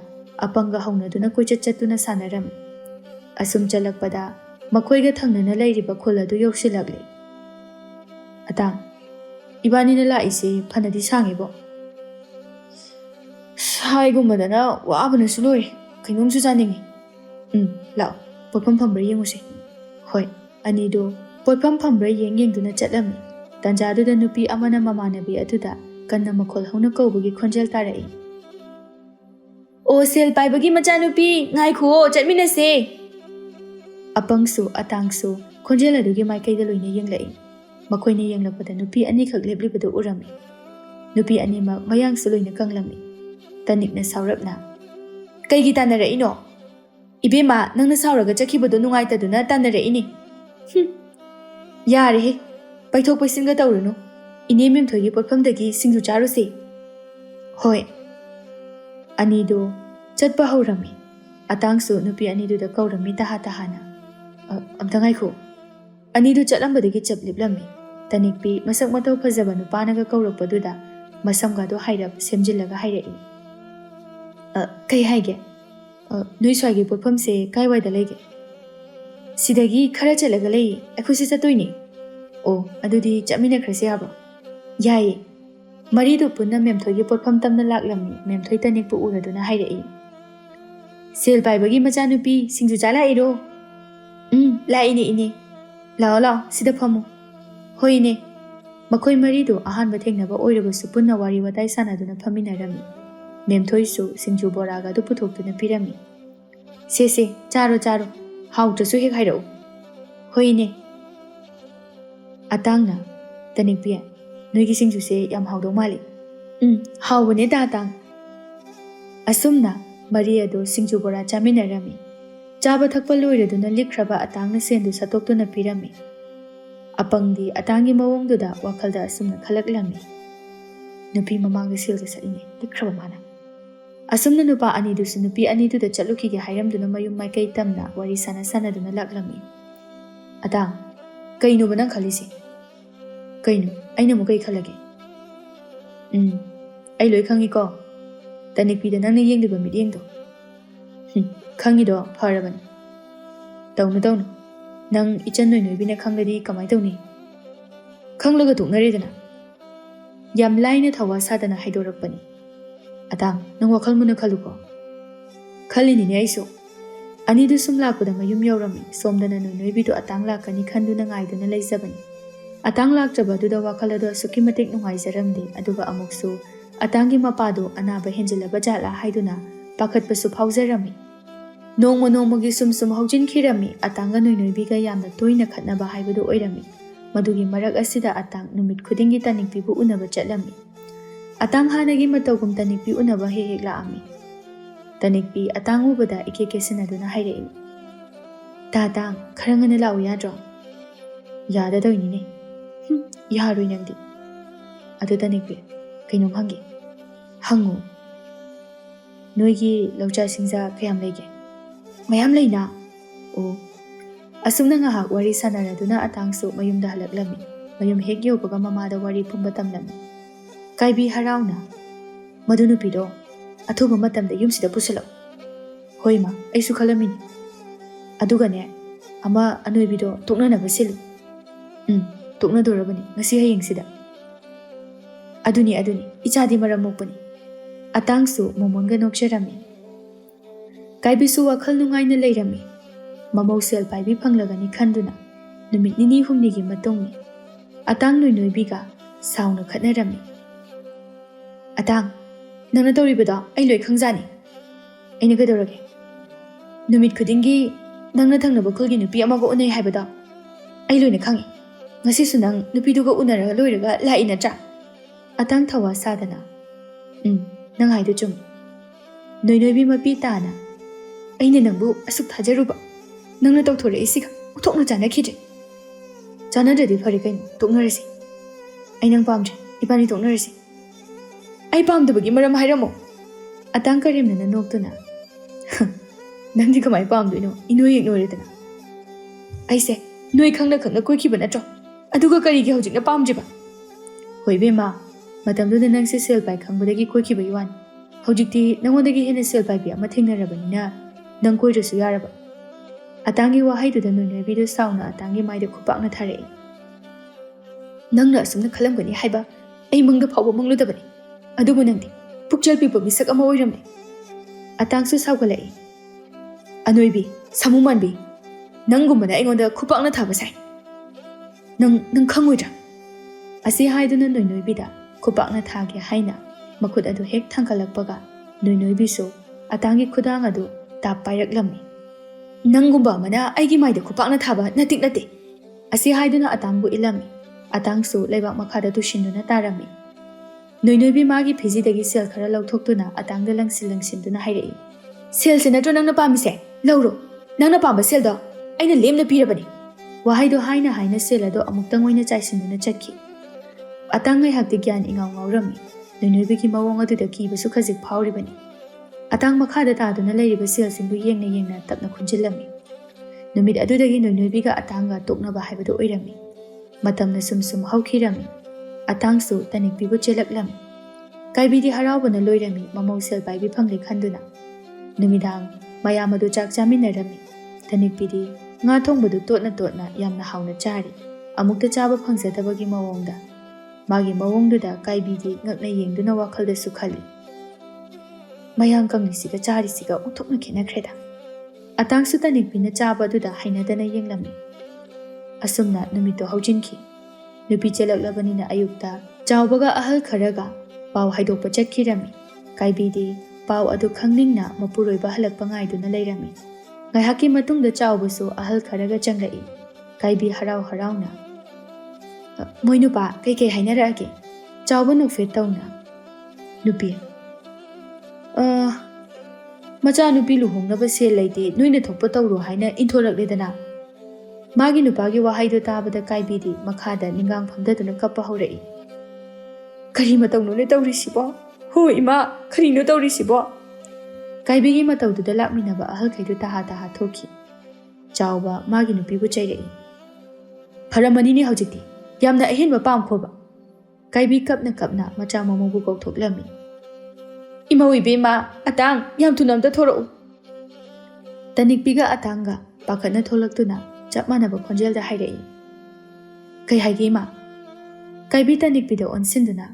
ꯑꯄꯪꯒ ꯍꯧꯅꯗꯨꯅ ꯀꯣꯏꯆꯠ ꯆꯠꯇꯨꯅ ꯁꯥꯟꯅꯔꯝꯃꯤ꯫ ꯑꯁꯨꯝ ꯆꯠꯂꯛꯄꯗ ꯃꯈꯣꯏꯒ ꯊꯪꯅꯅ ꯂꯩꯔꯤꯕ ꯈꯨꯜ ꯑꯗꯨ ꯌꯧꯁꯤꯜꯂꯛꯂꯤ꯫ "ꯑꯇꯥꯡ, ꯏꯕꯥꯅꯤꯅ ꯂꯥꯛꯏꯁꯤ ꯐꯅꯗꯤ ꯁꯥꯡꯉꯤꯕꯣ." "ꯍꯥꯏꯒꯨꯝꯕꯗꯅ ꯋꯥꯕꯅꯁꯨ ꯂꯣꯏꯔꯦ, ꯀꯩꯅꯣꯝꯁꯨ ꯆꯥꯅꯤꯡꯉꯤ." "ꯂꯥꯛꯑꯣ, ꯄꯣꯠꯐꯝ ꯐꯝꯕ꯭ꯔꯥ ꯌꯦꯡꯉꯨꯁꯦ." ꯍꯣꯏ, ꯑꯅꯤꯗꯨ ꯄꯣꯠꯐꯝ ꯐꯝꯕ꯭ꯔꯥ ꯌꯦꯡꯗꯨꯅ ꯆꯠꯂꯝꯃꯤ꯫ ꯇꯟꯖꯥꯗꯨꯗ ꯅꯨꯄꯤ ꯑꯃꯅ ꯃꯃꯥꯟꯅꯕꯤ ꯑꯗꯨꯗ ꯀꯟꯅ ꯃꯈꯣꯜ ꯍꯧꯅ ꯀꯧꯕꯒꯤ ꯈꯣꯟꯖꯦꯜ ꯇꯥꯔꯛꯏ: "ꯑꯣ, ꯁꯦꯜ ꯄꯥꯏꯕꯒꯤ ꯃꯆꯥꯅꯨꯄꯤ, ꯉꯥꯏꯈꯨꯑꯣ, ꯆꯠꯃꯤꯟꯅꯁꯦ." ꯑꯄꯪꯁꯨ ꯑꯇꯥꯡꯁꯨ ꯈꯣꯟꯖꯦꯜ ꯑꯗꯨꯒꯤ ꯃꯥꯏꯀꯩꯗ ꯂꯣꯏꯅ ꯌꯦꯡꯂꯛꯏ꯫ ꯃꯈꯣꯏꯅ ꯌꯦꯡꯂꯛꯄꯗ ꯅꯨꯄꯤ ꯑꯅꯤꯈꯛ ꯂꯦꯞꯂꯤꯕꯗꯨ ꯎꯔꯝꯃꯤ꯫ ꯅꯨꯄꯤ ꯑꯅꯤꯃꯛ ꯃꯌꯥꯡꯁꯨ ꯂꯣꯏꯅ ꯀꯪꯂꯝꯃꯤ꯫ Tanikna saurapna. Kaigi tanara'ino? Ibema, nangna sauraga chakibado nungaitaduna tanara'ini. Yarehe. Paithok paisinga taurunu. Ine memthoigi potphamdagi singju charuse. Hoi. Anido chatpa haurami. Atangsu nupi aniduda kaurami tahana. Amtangaikho. Anidu chatlambadagi chapliplami. Tanikpi masak matau phajaba nupanaga kaurakpaduda masamgado hairap semjillaga hairai. Kai haige? Noi swagi potphamse kaiwaida lege? Sidagi khara chalaga lei akhusi chatoini. Oh, adudi chaminakhrase haba. Yaye. Maridu punna memthoigi potpham tamna laklami memthoi tanikpu uraduna hairai. Sel paibagi machanupi singju chala iro. Laine ine. Lao sida phamu. Hoine. Makhoi maridu ahanba thengnaba oirabasu punna wari watai sanaduna phaminarami. Memthoisu singju boraga du puthoktuna pirami. Se charo hautrasu hek hairau. Hoine. Atangna tanikpia noigi singju se yam haudau mali. Haubane da atang. Asumna Maria do singju bora chaminarami. Chaba thakpa loiraduna likhraba atangna sendu satoktuna pirami. Apangdi atangi mawongduda wakhalda asumna khalaklami. Nupi mamangda silga saline likhraba mana. Asumna nupa anidusu nupi aniduda chatlukige hairamduna mayum maikai tamna wari sanaduna laklami. Atang, kainu ba nang khalisi? Kainu, aina mo kai khalage? Ai loi khangi ko. Tanikpida nangna yengliba miryengdo. Khangido pharabani. Tawnu. Nang ichan noibina khangladi kamai tawni? Khanglaga tuknaredana. Yam laina thawa sadana haidorakpani. Atang, nang wakhal muna khaluko. Khalini ne aiso. Anidu sum lakpada mayum yaurami somdana noibidu atang lakani khanduna ngaiduna leizabani. Atang lakjabaduda wakhalado asuki matik nungaijaramde aduga amuksu atangi mapado anaba henjilaba jala haiduna pakhatpasu phaujarami. Nongmogi sum haujin khirami atanga noibiga yamna toina khatnaba haibadu oirami. Madugi marak asida atang numit khudingi tanikpibu unaba chatlami. Atang hanagi matawgum tanikpi unaba hek laami. Tanikpi atang ubada ike sinaduna hairai. Tatang kharangana lau yadro. Yada doinine. Yaroi nangdi. Adu tanikpi kainom hangi. Hangu. Noigi laucha singza kayam lege. Mayam leina. Oh. Asumna ngahak wari sanaraduna atangsu mayumda halaklami. Mayum hek yobaga mamada wari pumbatamlami. Kaibi harauna. Madunu pido. Athuba matamda yumsida pusalo. Hoima, aisu khalamini. Adugane, ama anoibido toknanaba silu. Toknadorabani ngasi hayengsida. Aduni, ichadi maramokpani. Atangsu momonga nokjarami. Kaibisu wakhal nungaina leirami. Mamau sel paibi phanglagani khanduna. Numit nini humnigi matongni. Atang noibiga sauna khatnarami. Atang, nangna tawribado ai loi khangjani. Aina gadorage. Numit khudingi nangna thangnaba khulgi nupi amaga unai haibado ai loina khangi. Ngasisu nang nupiduga unaraga loiraga lai natra. Atang thawa sadana. Nang haidu chum. Noibi mapi tana. Aina nangbu asuk thajaruba. Nangna tawthore isiga uthokna chana khije. Chana jadi phari kain toknarasi. Ai nang pamje ibani toknarasi. Ai pamdabagi maram hairamo. Atang karimna noktuna. Nangdi kamai pamdoino inoi ignoredana. Aise noi khangna koikiba natro. Aduga karigi hojikna pamjiba. Hoibema matamduda nangse sel pai khangbadagi koikiba yuan. Hojikti nangondagi hena sel pai bi ama thengnarabanina nang koirasu yaraba. Atangi wahaiduda noibidu sauna atangi maida khupakna tharei. Nangna asumna khalamgani haiba ai mangda phawba mangludabani. Adubu nangdi pukchal pipa misak ama oiramne. Atangsu saugalai. Anoibi samumanbi nangumana aingonda khupakna thaba sai. Nang khangoidra. Asi haiduna noibida khupakna thage haina makhut adu hek thangkalakpaga noibisu atangi khudang adu tap pairaklammi. Nangumba mana aigi maida khupakna thaba natik nate. Asi haiduna atangbu ilami. Atangsu leibak makhada tushinduna tarami. ꯅꯣꯏꯅꯣꯏꯕꯤ ꯃꯥꯒꯤ ꯐꯤꯖꯤꯗꯒꯤ ꯁꯦꯜ ꯈꯔ ꯂꯧꯊꯣꯛꯇꯨꯅ ꯑꯇꯥꯡꯗ ꯂꯪꯁꯤꯟꯗꯨꯅ ꯍꯥꯏꯔꯛꯏ꯫ ꯁꯦꯜꯁꯦ ꯅꯠꯇ꯭ꯔꯣ ꯅꯪꯅ ꯄꯥꯝꯃꯤꯁꯦ? ꯂꯧꯔꯣ, ꯅꯪꯅ ꯄꯥꯝꯕ ꯁꯦꯜꯗꯣ ꯑꯩꯅ ꯂꯦꯝꯅ ꯄꯤꯔꯕꯅꯤ꯫ ꯋꯥꯍꯩꯗꯣ ꯍꯥꯏꯅ ꯁꯦꯜ ꯑꯗꯣ ꯑꯃꯨꯛꯇꯪ ꯑꯣꯏꯅ ꯆꯥꯏꯁꯤꯟꯗꯨꯅ ꯆꯠꯈꯤ꯫ ꯑꯇꯥꯡ ꯉꯥꯏꯍꯥꯛꯇꯤ ꯒ꯭ꯌꯥꯟ ꯏꯉꯥꯎ ꯉꯥꯎꯔꯝꯃꯤ꯫ ꯅꯣꯏꯅꯣꯏꯕꯤꯒꯤ ꯃꯑꯣꯡ ꯑꯗꯨꯗ ꯀꯤꯕꯁꯨ ꯈꯖꯤꯛ ꯐꯥꯎꯔꯤꯕꯅꯤ꯫ ꯑꯇꯥꯡ ꯃꯈꯥꯗ ꯇꯥꯗꯨꯅ ꯂꯩꯔꯤꯕ ꯁꯦꯜꯁꯤꯡꯗꯨ ꯌꯦꯡꯅ ꯇꯞꯅ ꯈꯨꯟꯖꯤꯜꯂꯝꯃꯤ꯫ ꯅꯨꯃꯤꯠ ꯑꯗꯨꯗꯒꯤ ꯅꯣꯏꯅꯣꯏꯕꯤꯒ ꯑꯇꯥꯡꯒ ꯇꯣꯛꯅꯕ ꯍꯥꯏꯕꯗꯨ ꯑꯣꯏꯔꯝꯃꯤ꯫ ꯃꯇꯝꯅ ꯁꯨꯝ ꯍꯧꯈꯤꯔꯝꯃꯤ꯫ ꯑꯇꯥꯡꯁꯨ ꯇꯅꯤꯛꯄꯤꯕꯨ ꯆꯦꯜꯂꯛꯂꯝꯃꯤ꯫ ꯀꯥꯏꯕꯤꯗꯤ ꯍꯔꯥꯎꯕꯅ ꯂꯣꯏꯔꯝꯃꯤ ꯃꯃꯧ ꯁꯦꯜ ꯄꯥꯏꯕꯤ ꯐꯪꯂꯦ ꯈꯟꯗꯨꯅ꯫ ꯅꯨꯃꯤꯗꯥꯡ ꯃꯌꯥꯝ ꯑꯗꯨ ꯆꯥꯛ ꯆꯥꯃꯤꯟꯅꯔꯝꯃꯤ꯫ ꯇꯅꯤꯛꯄꯤꯗꯤ ꯉꯥ ꯊꯣꯡꯕꯗꯨ ꯇꯣꯠꯅ ꯌꯥꯝꯅ ꯍꯥꯎꯅ ꯆꯥꯔꯤ꯫ ꯑꯃꯨꯛꯇ ꯆꯥꯕ ꯐꯪꯖꯗꯕꯒꯤ ꯃꯑꯣꯡꯗ꯫ ꯃꯥꯒꯤ ꯃꯑꯣꯡꯗꯨꯗ ꯀꯥꯏꯕꯤꯗꯤ ꯉꯛꯅ ꯌꯦꯡꯗꯨꯅ ꯋꯥꯈꯜꯗꯁꯨ ꯈꯜꯂꯤ, ꯃꯌꯥꯡ ꯀꯪꯂꯤꯁꯤꯒ ꯆꯥꯔꯤꯁꯤꯒ ꯑꯣꯟꯊꯣꯛꯅ ꯈꯦꯠꯅꯈ꯭ꯔꯦꯗ꯫ ꯑꯇꯥꯡꯁꯨ ꯇꯅꯤꯛꯄꯤꯅ ꯆꯥꯕ ꯑꯗꯨꯗ ꯍꯩꯅꯗꯅ ꯌꯦꯡꯂꯝꯃꯤ꯫ ꯑꯁꯨꯝꯅ ꯅꯨꯃꯤꯠꯇꯣ ꯍꯧꯖꯤꯟꯈꯤ꯫ ꯅꯨꯄꯤ ꯆꯦꯜꯂꯛꯂꯕꯅꯤꯅ ꯑꯌꯨꯛꯇ ꯆꯥꯎꯕꯒ ꯑꯍꯜ ꯈꯔꯒ ꯄꯥꯎ ꯍꯥꯏꯗꯣꯛꯄ ꯆꯠꯈꯤꯔꯝꯃꯤ꯫ ꯀꯥꯏꯕꯤꯗꯤ ꯄꯥꯎ ꯑꯗꯨ ꯈꯪꯅꯤꯡꯅ ꯃꯄꯨꯔꯣꯏꯕ ꯍꯜꯂꯛꯄ ꯉꯥꯏꯗꯨꯅ ꯂꯩꯔꯝꯃꯤ꯫ ꯉꯥꯏꯍꯥꯛꯀꯤ ꯃꯇꯨꯡꯗ ꯆꯥꯎꯕꯁꯨ ꯑꯍꯜ ꯈꯔꯒ ꯆꯪꯂꯛꯏ꯫ ꯀꯥꯏꯕꯤ ꯍꯔꯥꯎꯅ, ꯃꯣꯏ ꯅꯨꯄꯥ ꯀꯩꯀꯩ ꯍꯥꯏꯅꯔꯛꯑꯒꯦ? ꯆꯥꯎꯕ ꯅꯣꯛꯐꯦꯠ ꯇꯧꯅ, ꯅꯨꯄꯤ, ꯃꯆꯥꯅꯨꯄꯤ ꯂꯨꯍꯣꯡꯅꯕ ꯁꯦꯜ ꯂꯩꯇꯦ, ꯅꯣꯏꯅ ꯊꯣꯛꯄ ꯇꯧꯔꯣ ꯍꯥꯏꯅ ꯏꯟꯊꯣꯔꯛꯂꯦꯗꯅ꯫ ꯃꯥꯒꯤ ꯅꯨꯄꯥꯒꯤ ꯋꯥꯍꯩꯗꯣ ꯇꯥꯕꯗ ꯀꯥꯏꯕꯤꯗꯤ ꯃꯈꯥꯗ ꯅꯤꯡꯒꯥꯡ ꯐꯝꯗꯗꯨꯅ ꯀꯞꯄ ꯍꯧꯔꯛꯏ꯫ ꯀꯔꯤ ꯃꯇꯧꯅꯣꯅꯦ ꯇꯧꯔꯤꯁꯤꯕꯣ? ꯍꯣ ꯏꯃꯥ, ꯀꯔꯤꯅꯣ ꯇꯧꯔꯤꯁꯤꯕꯣ? ꯀꯥꯏꯕꯤꯒꯤ ꯃꯇꯧꯗꯨꯗ ꯂꯥꯛꯃꯤꯟꯅꯕ ꯑꯍꯜꯈꯩꯗꯨ ꯇꯍꯥ ꯊꯣꯛꯈꯤ꯫ ꯆꯥꯎꯕ ꯃꯥꯒꯤ ꯅꯨꯄꯤꯕꯨ ꯆꯩꯔꯛꯏ꯫ ꯐꯔꯝꯃꯅꯤꯅꯦ ꯍꯧꯖꯤꯛꯇꯤ, ꯌꯥꯝꯅ ꯑꯍꯦꯟꯕ ꯄꯥꯝꯈꯣꯕ꯫ ꯀꯥꯏꯕꯤ ꯀꯞꯅ ꯃꯆꯥ ꯃꯃꯧꯕꯨ ꯀꯧꯊꯣꯛꯂꯝꯃꯤ꯫ ꯏꯃꯧ ꯏꯕꯦꯝꯃ, ꯑꯇꯥꯡ, ꯌꯥꯝ ꯊꯨꯅ ꯑꯝꯇ ꯊꯣꯔꯛꯎ꯫ ꯇꯅꯤꯛꯄꯤꯒ ꯑꯇꯥꯡꯒ ꯄꯥꯈꯠꯅ ꯊꯣꯛꯂꯛꯇꯨꯅ ꯆꯞ ꯃꯥꯟꯅꯕ ꯈꯣꯟꯖꯦꯜꯗ ꯍꯥꯏꯔꯛꯏ꯫ ꯀꯩ ꯍꯥꯏꯒꯦ ꯏꯃꯥ? ꯀꯥꯏꯕꯤ ꯇꯅꯤꯛꯄꯤꯗ ꯑꯣꯟꯁꯤꯟꯗꯨꯅ,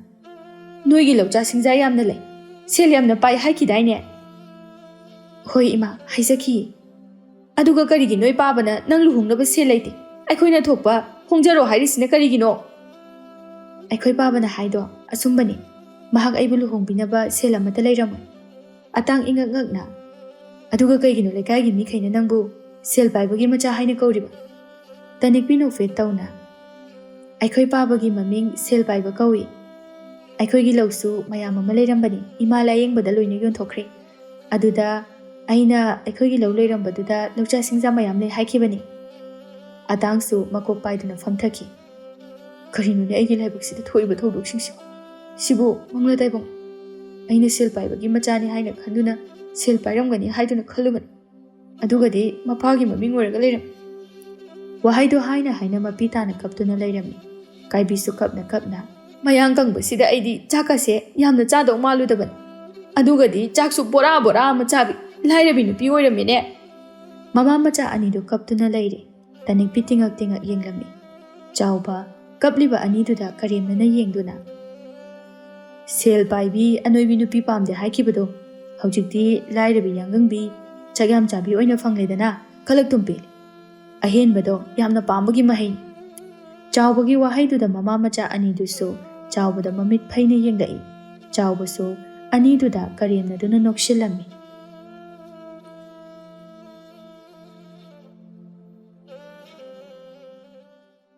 ꯅꯣꯏꯒꯤ ꯂꯧꯆꯥ ꯁꯤꯡꯖꯥ ꯌꯥꯝꯅ ꯂꯩ, ꯁꯦꯜ ꯌꯥꯝꯅ ꯄꯥꯏ ꯍꯥꯏꯈꯤꯗꯥꯏꯅꯦ? ꯍꯣꯏ ꯏꯃꯥ, ꯍꯥꯏꯖꯈꯤꯌꯦ꯫ ꯑꯗꯨꯒ ꯀꯔꯤꯒꯤ ꯅꯣꯏ ꯄꯥꯕꯅ ꯅꯪ ꯂꯨꯍꯣꯡꯅꯕ ꯁꯦꯜ ꯂꯩꯇꯦ, ꯑꯩꯈꯣꯏꯅ ꯊꯣꯛꯄ ꯍꯣꯡꯖꯔꯣ ꯍꯥꯏꯔꯤꯁꯤꯅ ꯀꯔꯤꯒꯤꯅꯣ? ꯑꯩꯈꯣꯏ ꯄꯥꯕꯅ ꯍꯥꯏꯗꯣ ꯑꯆꯨꯝꯕꯅꯤ꯫ ꯃꯍꯥꯛ ꯑꯩꯕꯨ ꯂꯨꯍꯣꯡꯕꯤꯅꯕ ꯁꯦꯜ ꯑꯃꯠꯇ ꯂꯩꯔꯝꯃꯣꯏ꯫ ꯑꯇꯥꯡ ꯏꯉꯛ-ꯉꯛꯅ, ꯑꯗꯨꯒ ꯀꯩꯒꯤꯅꯣ ꯂꯩꯀꯥꯏꯒꯤ ꯃꯤꯈꯩꯅ ꯅꯪꯕు ꯁꯦල් ꯄꯥꯏꯕꯒꯤ ꯃꯆꯥ ꯍꯥꯏꯅ ꯀꯧꯔꯤꯕ? ꯇꯅꯤꯛꯄꯤ ꯅꯣꯛꯐꯦꯠ ꯇꯧꯅ, ꯑꯩꯈꯣꯏ ꯄꯥꯕꯒꯤ ꯃꯃꯤꯡ ꯁꯦꯜ ꯄꯥꯏꯕ ꯀꯧꯏ꯫ ꯑꯩꯈꯣꯏꯒꯤ ꯂꯧꯁꯨ ꯃꯌꯥꯝ ꯑꯃ ꯂꯩꯔꯝꯕꯅꯤ, ꯏꯃꯥ ꯂꯥꯌꯦꯡꯕꯗ ꯂꯣꯏꯅ ꯌꯣꯟꯊꯣꯛꯈ꯭ꯔꯦ꯫ ꯑꯗꯨꯗ ꯑꯩꯅ ꯑꯩꯈꯣꯏꯒꯤ ꯂꯧ ꯂꯩꯔꯝꯕꯗꯨꯗ ꯂꯧꯆꯥ ꯁꯤꯡꯖꯥ ꯃꯌꯥꯝ ꯂꯩ ꯍꯥꯏꯈꯤꯕꯅꯤ꯫ ꯑꯇꯥꯡꯁꯨ ꯃꯀꯣꯛ パꯏꯗꯨꯅ ꯐꯝꯊꯈꯤ꯫ ꯀꯔꯤꯅꯣꯅꯦ ꯑꯩꯒꯤ ꯂꯥꯏꯕꯛꯁꯤꯗ ꯊꯣꯛꯏꯕ ꯊꯧꯗꯣꯛꯁꯤꯡꯁꯤꯕꯨ? ꯁꯤꯕꯨ ꯃꯪꯂꯥ ꯇꯥꯏꯕꯪ, ꯑꯩꯅ ꯁꯦꯜ ꯄꯥꯏꯕꯒꯤ ꯃꯆꯥꯅꯤ ꯍꯥꯏꯅ ꯈꯟꯗꯨꯅ ꯁꯦꯜ ꯄꯥꯏꯔꯝꯒꯅꯤ ꯍꯥꯏꯗꯨꯅ ꯈꯜꯂꯨꯕꯅꯤ, ꯑꯗꯨꯒꯗꯤ ꯃꯄꯥꯒꯤ ꯃꯃꯤꯡ ꯑꯣꯏꯔꯒ ꯂꯩꯔꯝꯃꯤ꯫ ꯋꯥꯍꯩꯗꯣ ꯍꯥꯏꯅ ꯃꯄꯤ ꯇꯥꯅ ꯀꯞꯇꯨꯅ ꯂꯩꯔꯝꯃꯤ꯫ ꯀꯥꯏꯕꯤꯁꯨ ꯀꯞꯅ, ꯃꯌꯥꯡ ꯀꯪꯕꯁꯤꯗ ꯑꯩꯗꯤ ꯆꯥꯛꯀꯁꯦ ꯌꯥꯝꯅ ꯆꯥꯗꯧ ꯃꯥꯜꯂꯨꯗꯕꯅꯤ, ꯑꯗꯨꯒꯗꯤ ꯆꯥꯛꯁꯨ ꯕꯣꯔꯥ ꯑꯃ ꯆꯥꯕꯤ ꯂꯥꯏꯔꯕꯤ ꯅꯨꯄꯤ ꯑꯣꯏꯔꯝꯃꯤꯅꯦ꯫ ꯃꯃꯥ ꯃꯆꯥ ꯑꯅꯤꯗꯨ ꯀꯞꯇꯨꯅ ꯂꯩꯔꯦ꯫ ꯇꯅꯤꯛꯄꯤ ꯇꯤꯉꯛ ꯌꯦꯡꯂꯝꯃꯤ꯫ ꯆꯥꯎꯕ ꯀꯞꯂꯤꯕ ꯑꯅꯤꯗꯨꯗ ꯀꯔꯦꯝꯅꯅ ꯌꯦꯡꯗꯨꯅ, ꯁꯦꯜ ꯄꯥꯏꯕꯤ ꯑꯅꯣꯏꯕꯤ ꯅꯨꯄꯤ ꯄꯥꯝꯗꯦ ꯍꯥꯏꯈꯤꯕꯗꯣ ꯍꯧꯖꯤꯛꯇꯤ ꯂꯥꯏꯔꯕꯤ ꯌꯥꯡꯒꯪꯕꯤ ꯆꯥꯛ ꯌꯥꯝ ꯆꯥꯕꯤ ꯑꯣꯏꯅ ꯐꯪꯂꯦꯗꯅ, ꯈꯜꯂꯛꯇꯨꯝ ꯄꯦꯜꯂꯤ꯫ ꯑꯍꯦꯟꯕꯗꯣ ꯌꯥꯝꯅ ꯄꯥꯝꯕꯒꯤ ꯃꯍꯩꯅꯤ꯫ ꯆꯥꯎꯕꯒꯤ ꯋꯥꯍꯩꯗꯨꯗ ꯃꯃꯥ ꯃꯆꯥ ꯑꯅꯤꯗꯨꯁꯨ ꯆꯥꯎꯕꯗ ꯃꯃꯤꯠ ꯐꯩꯅ ꯌꯦꯡꯂꯛꯏ꯫ ꯆꯥꯎꯕꯁꯨ ꯑꯅꯤꯗꯨꯗ ꯀꯔꯦꯝꯅꯗꯨꯅ ꯅꯣꯛꯁꯤꯜꯂꯝꯃꯤ꯫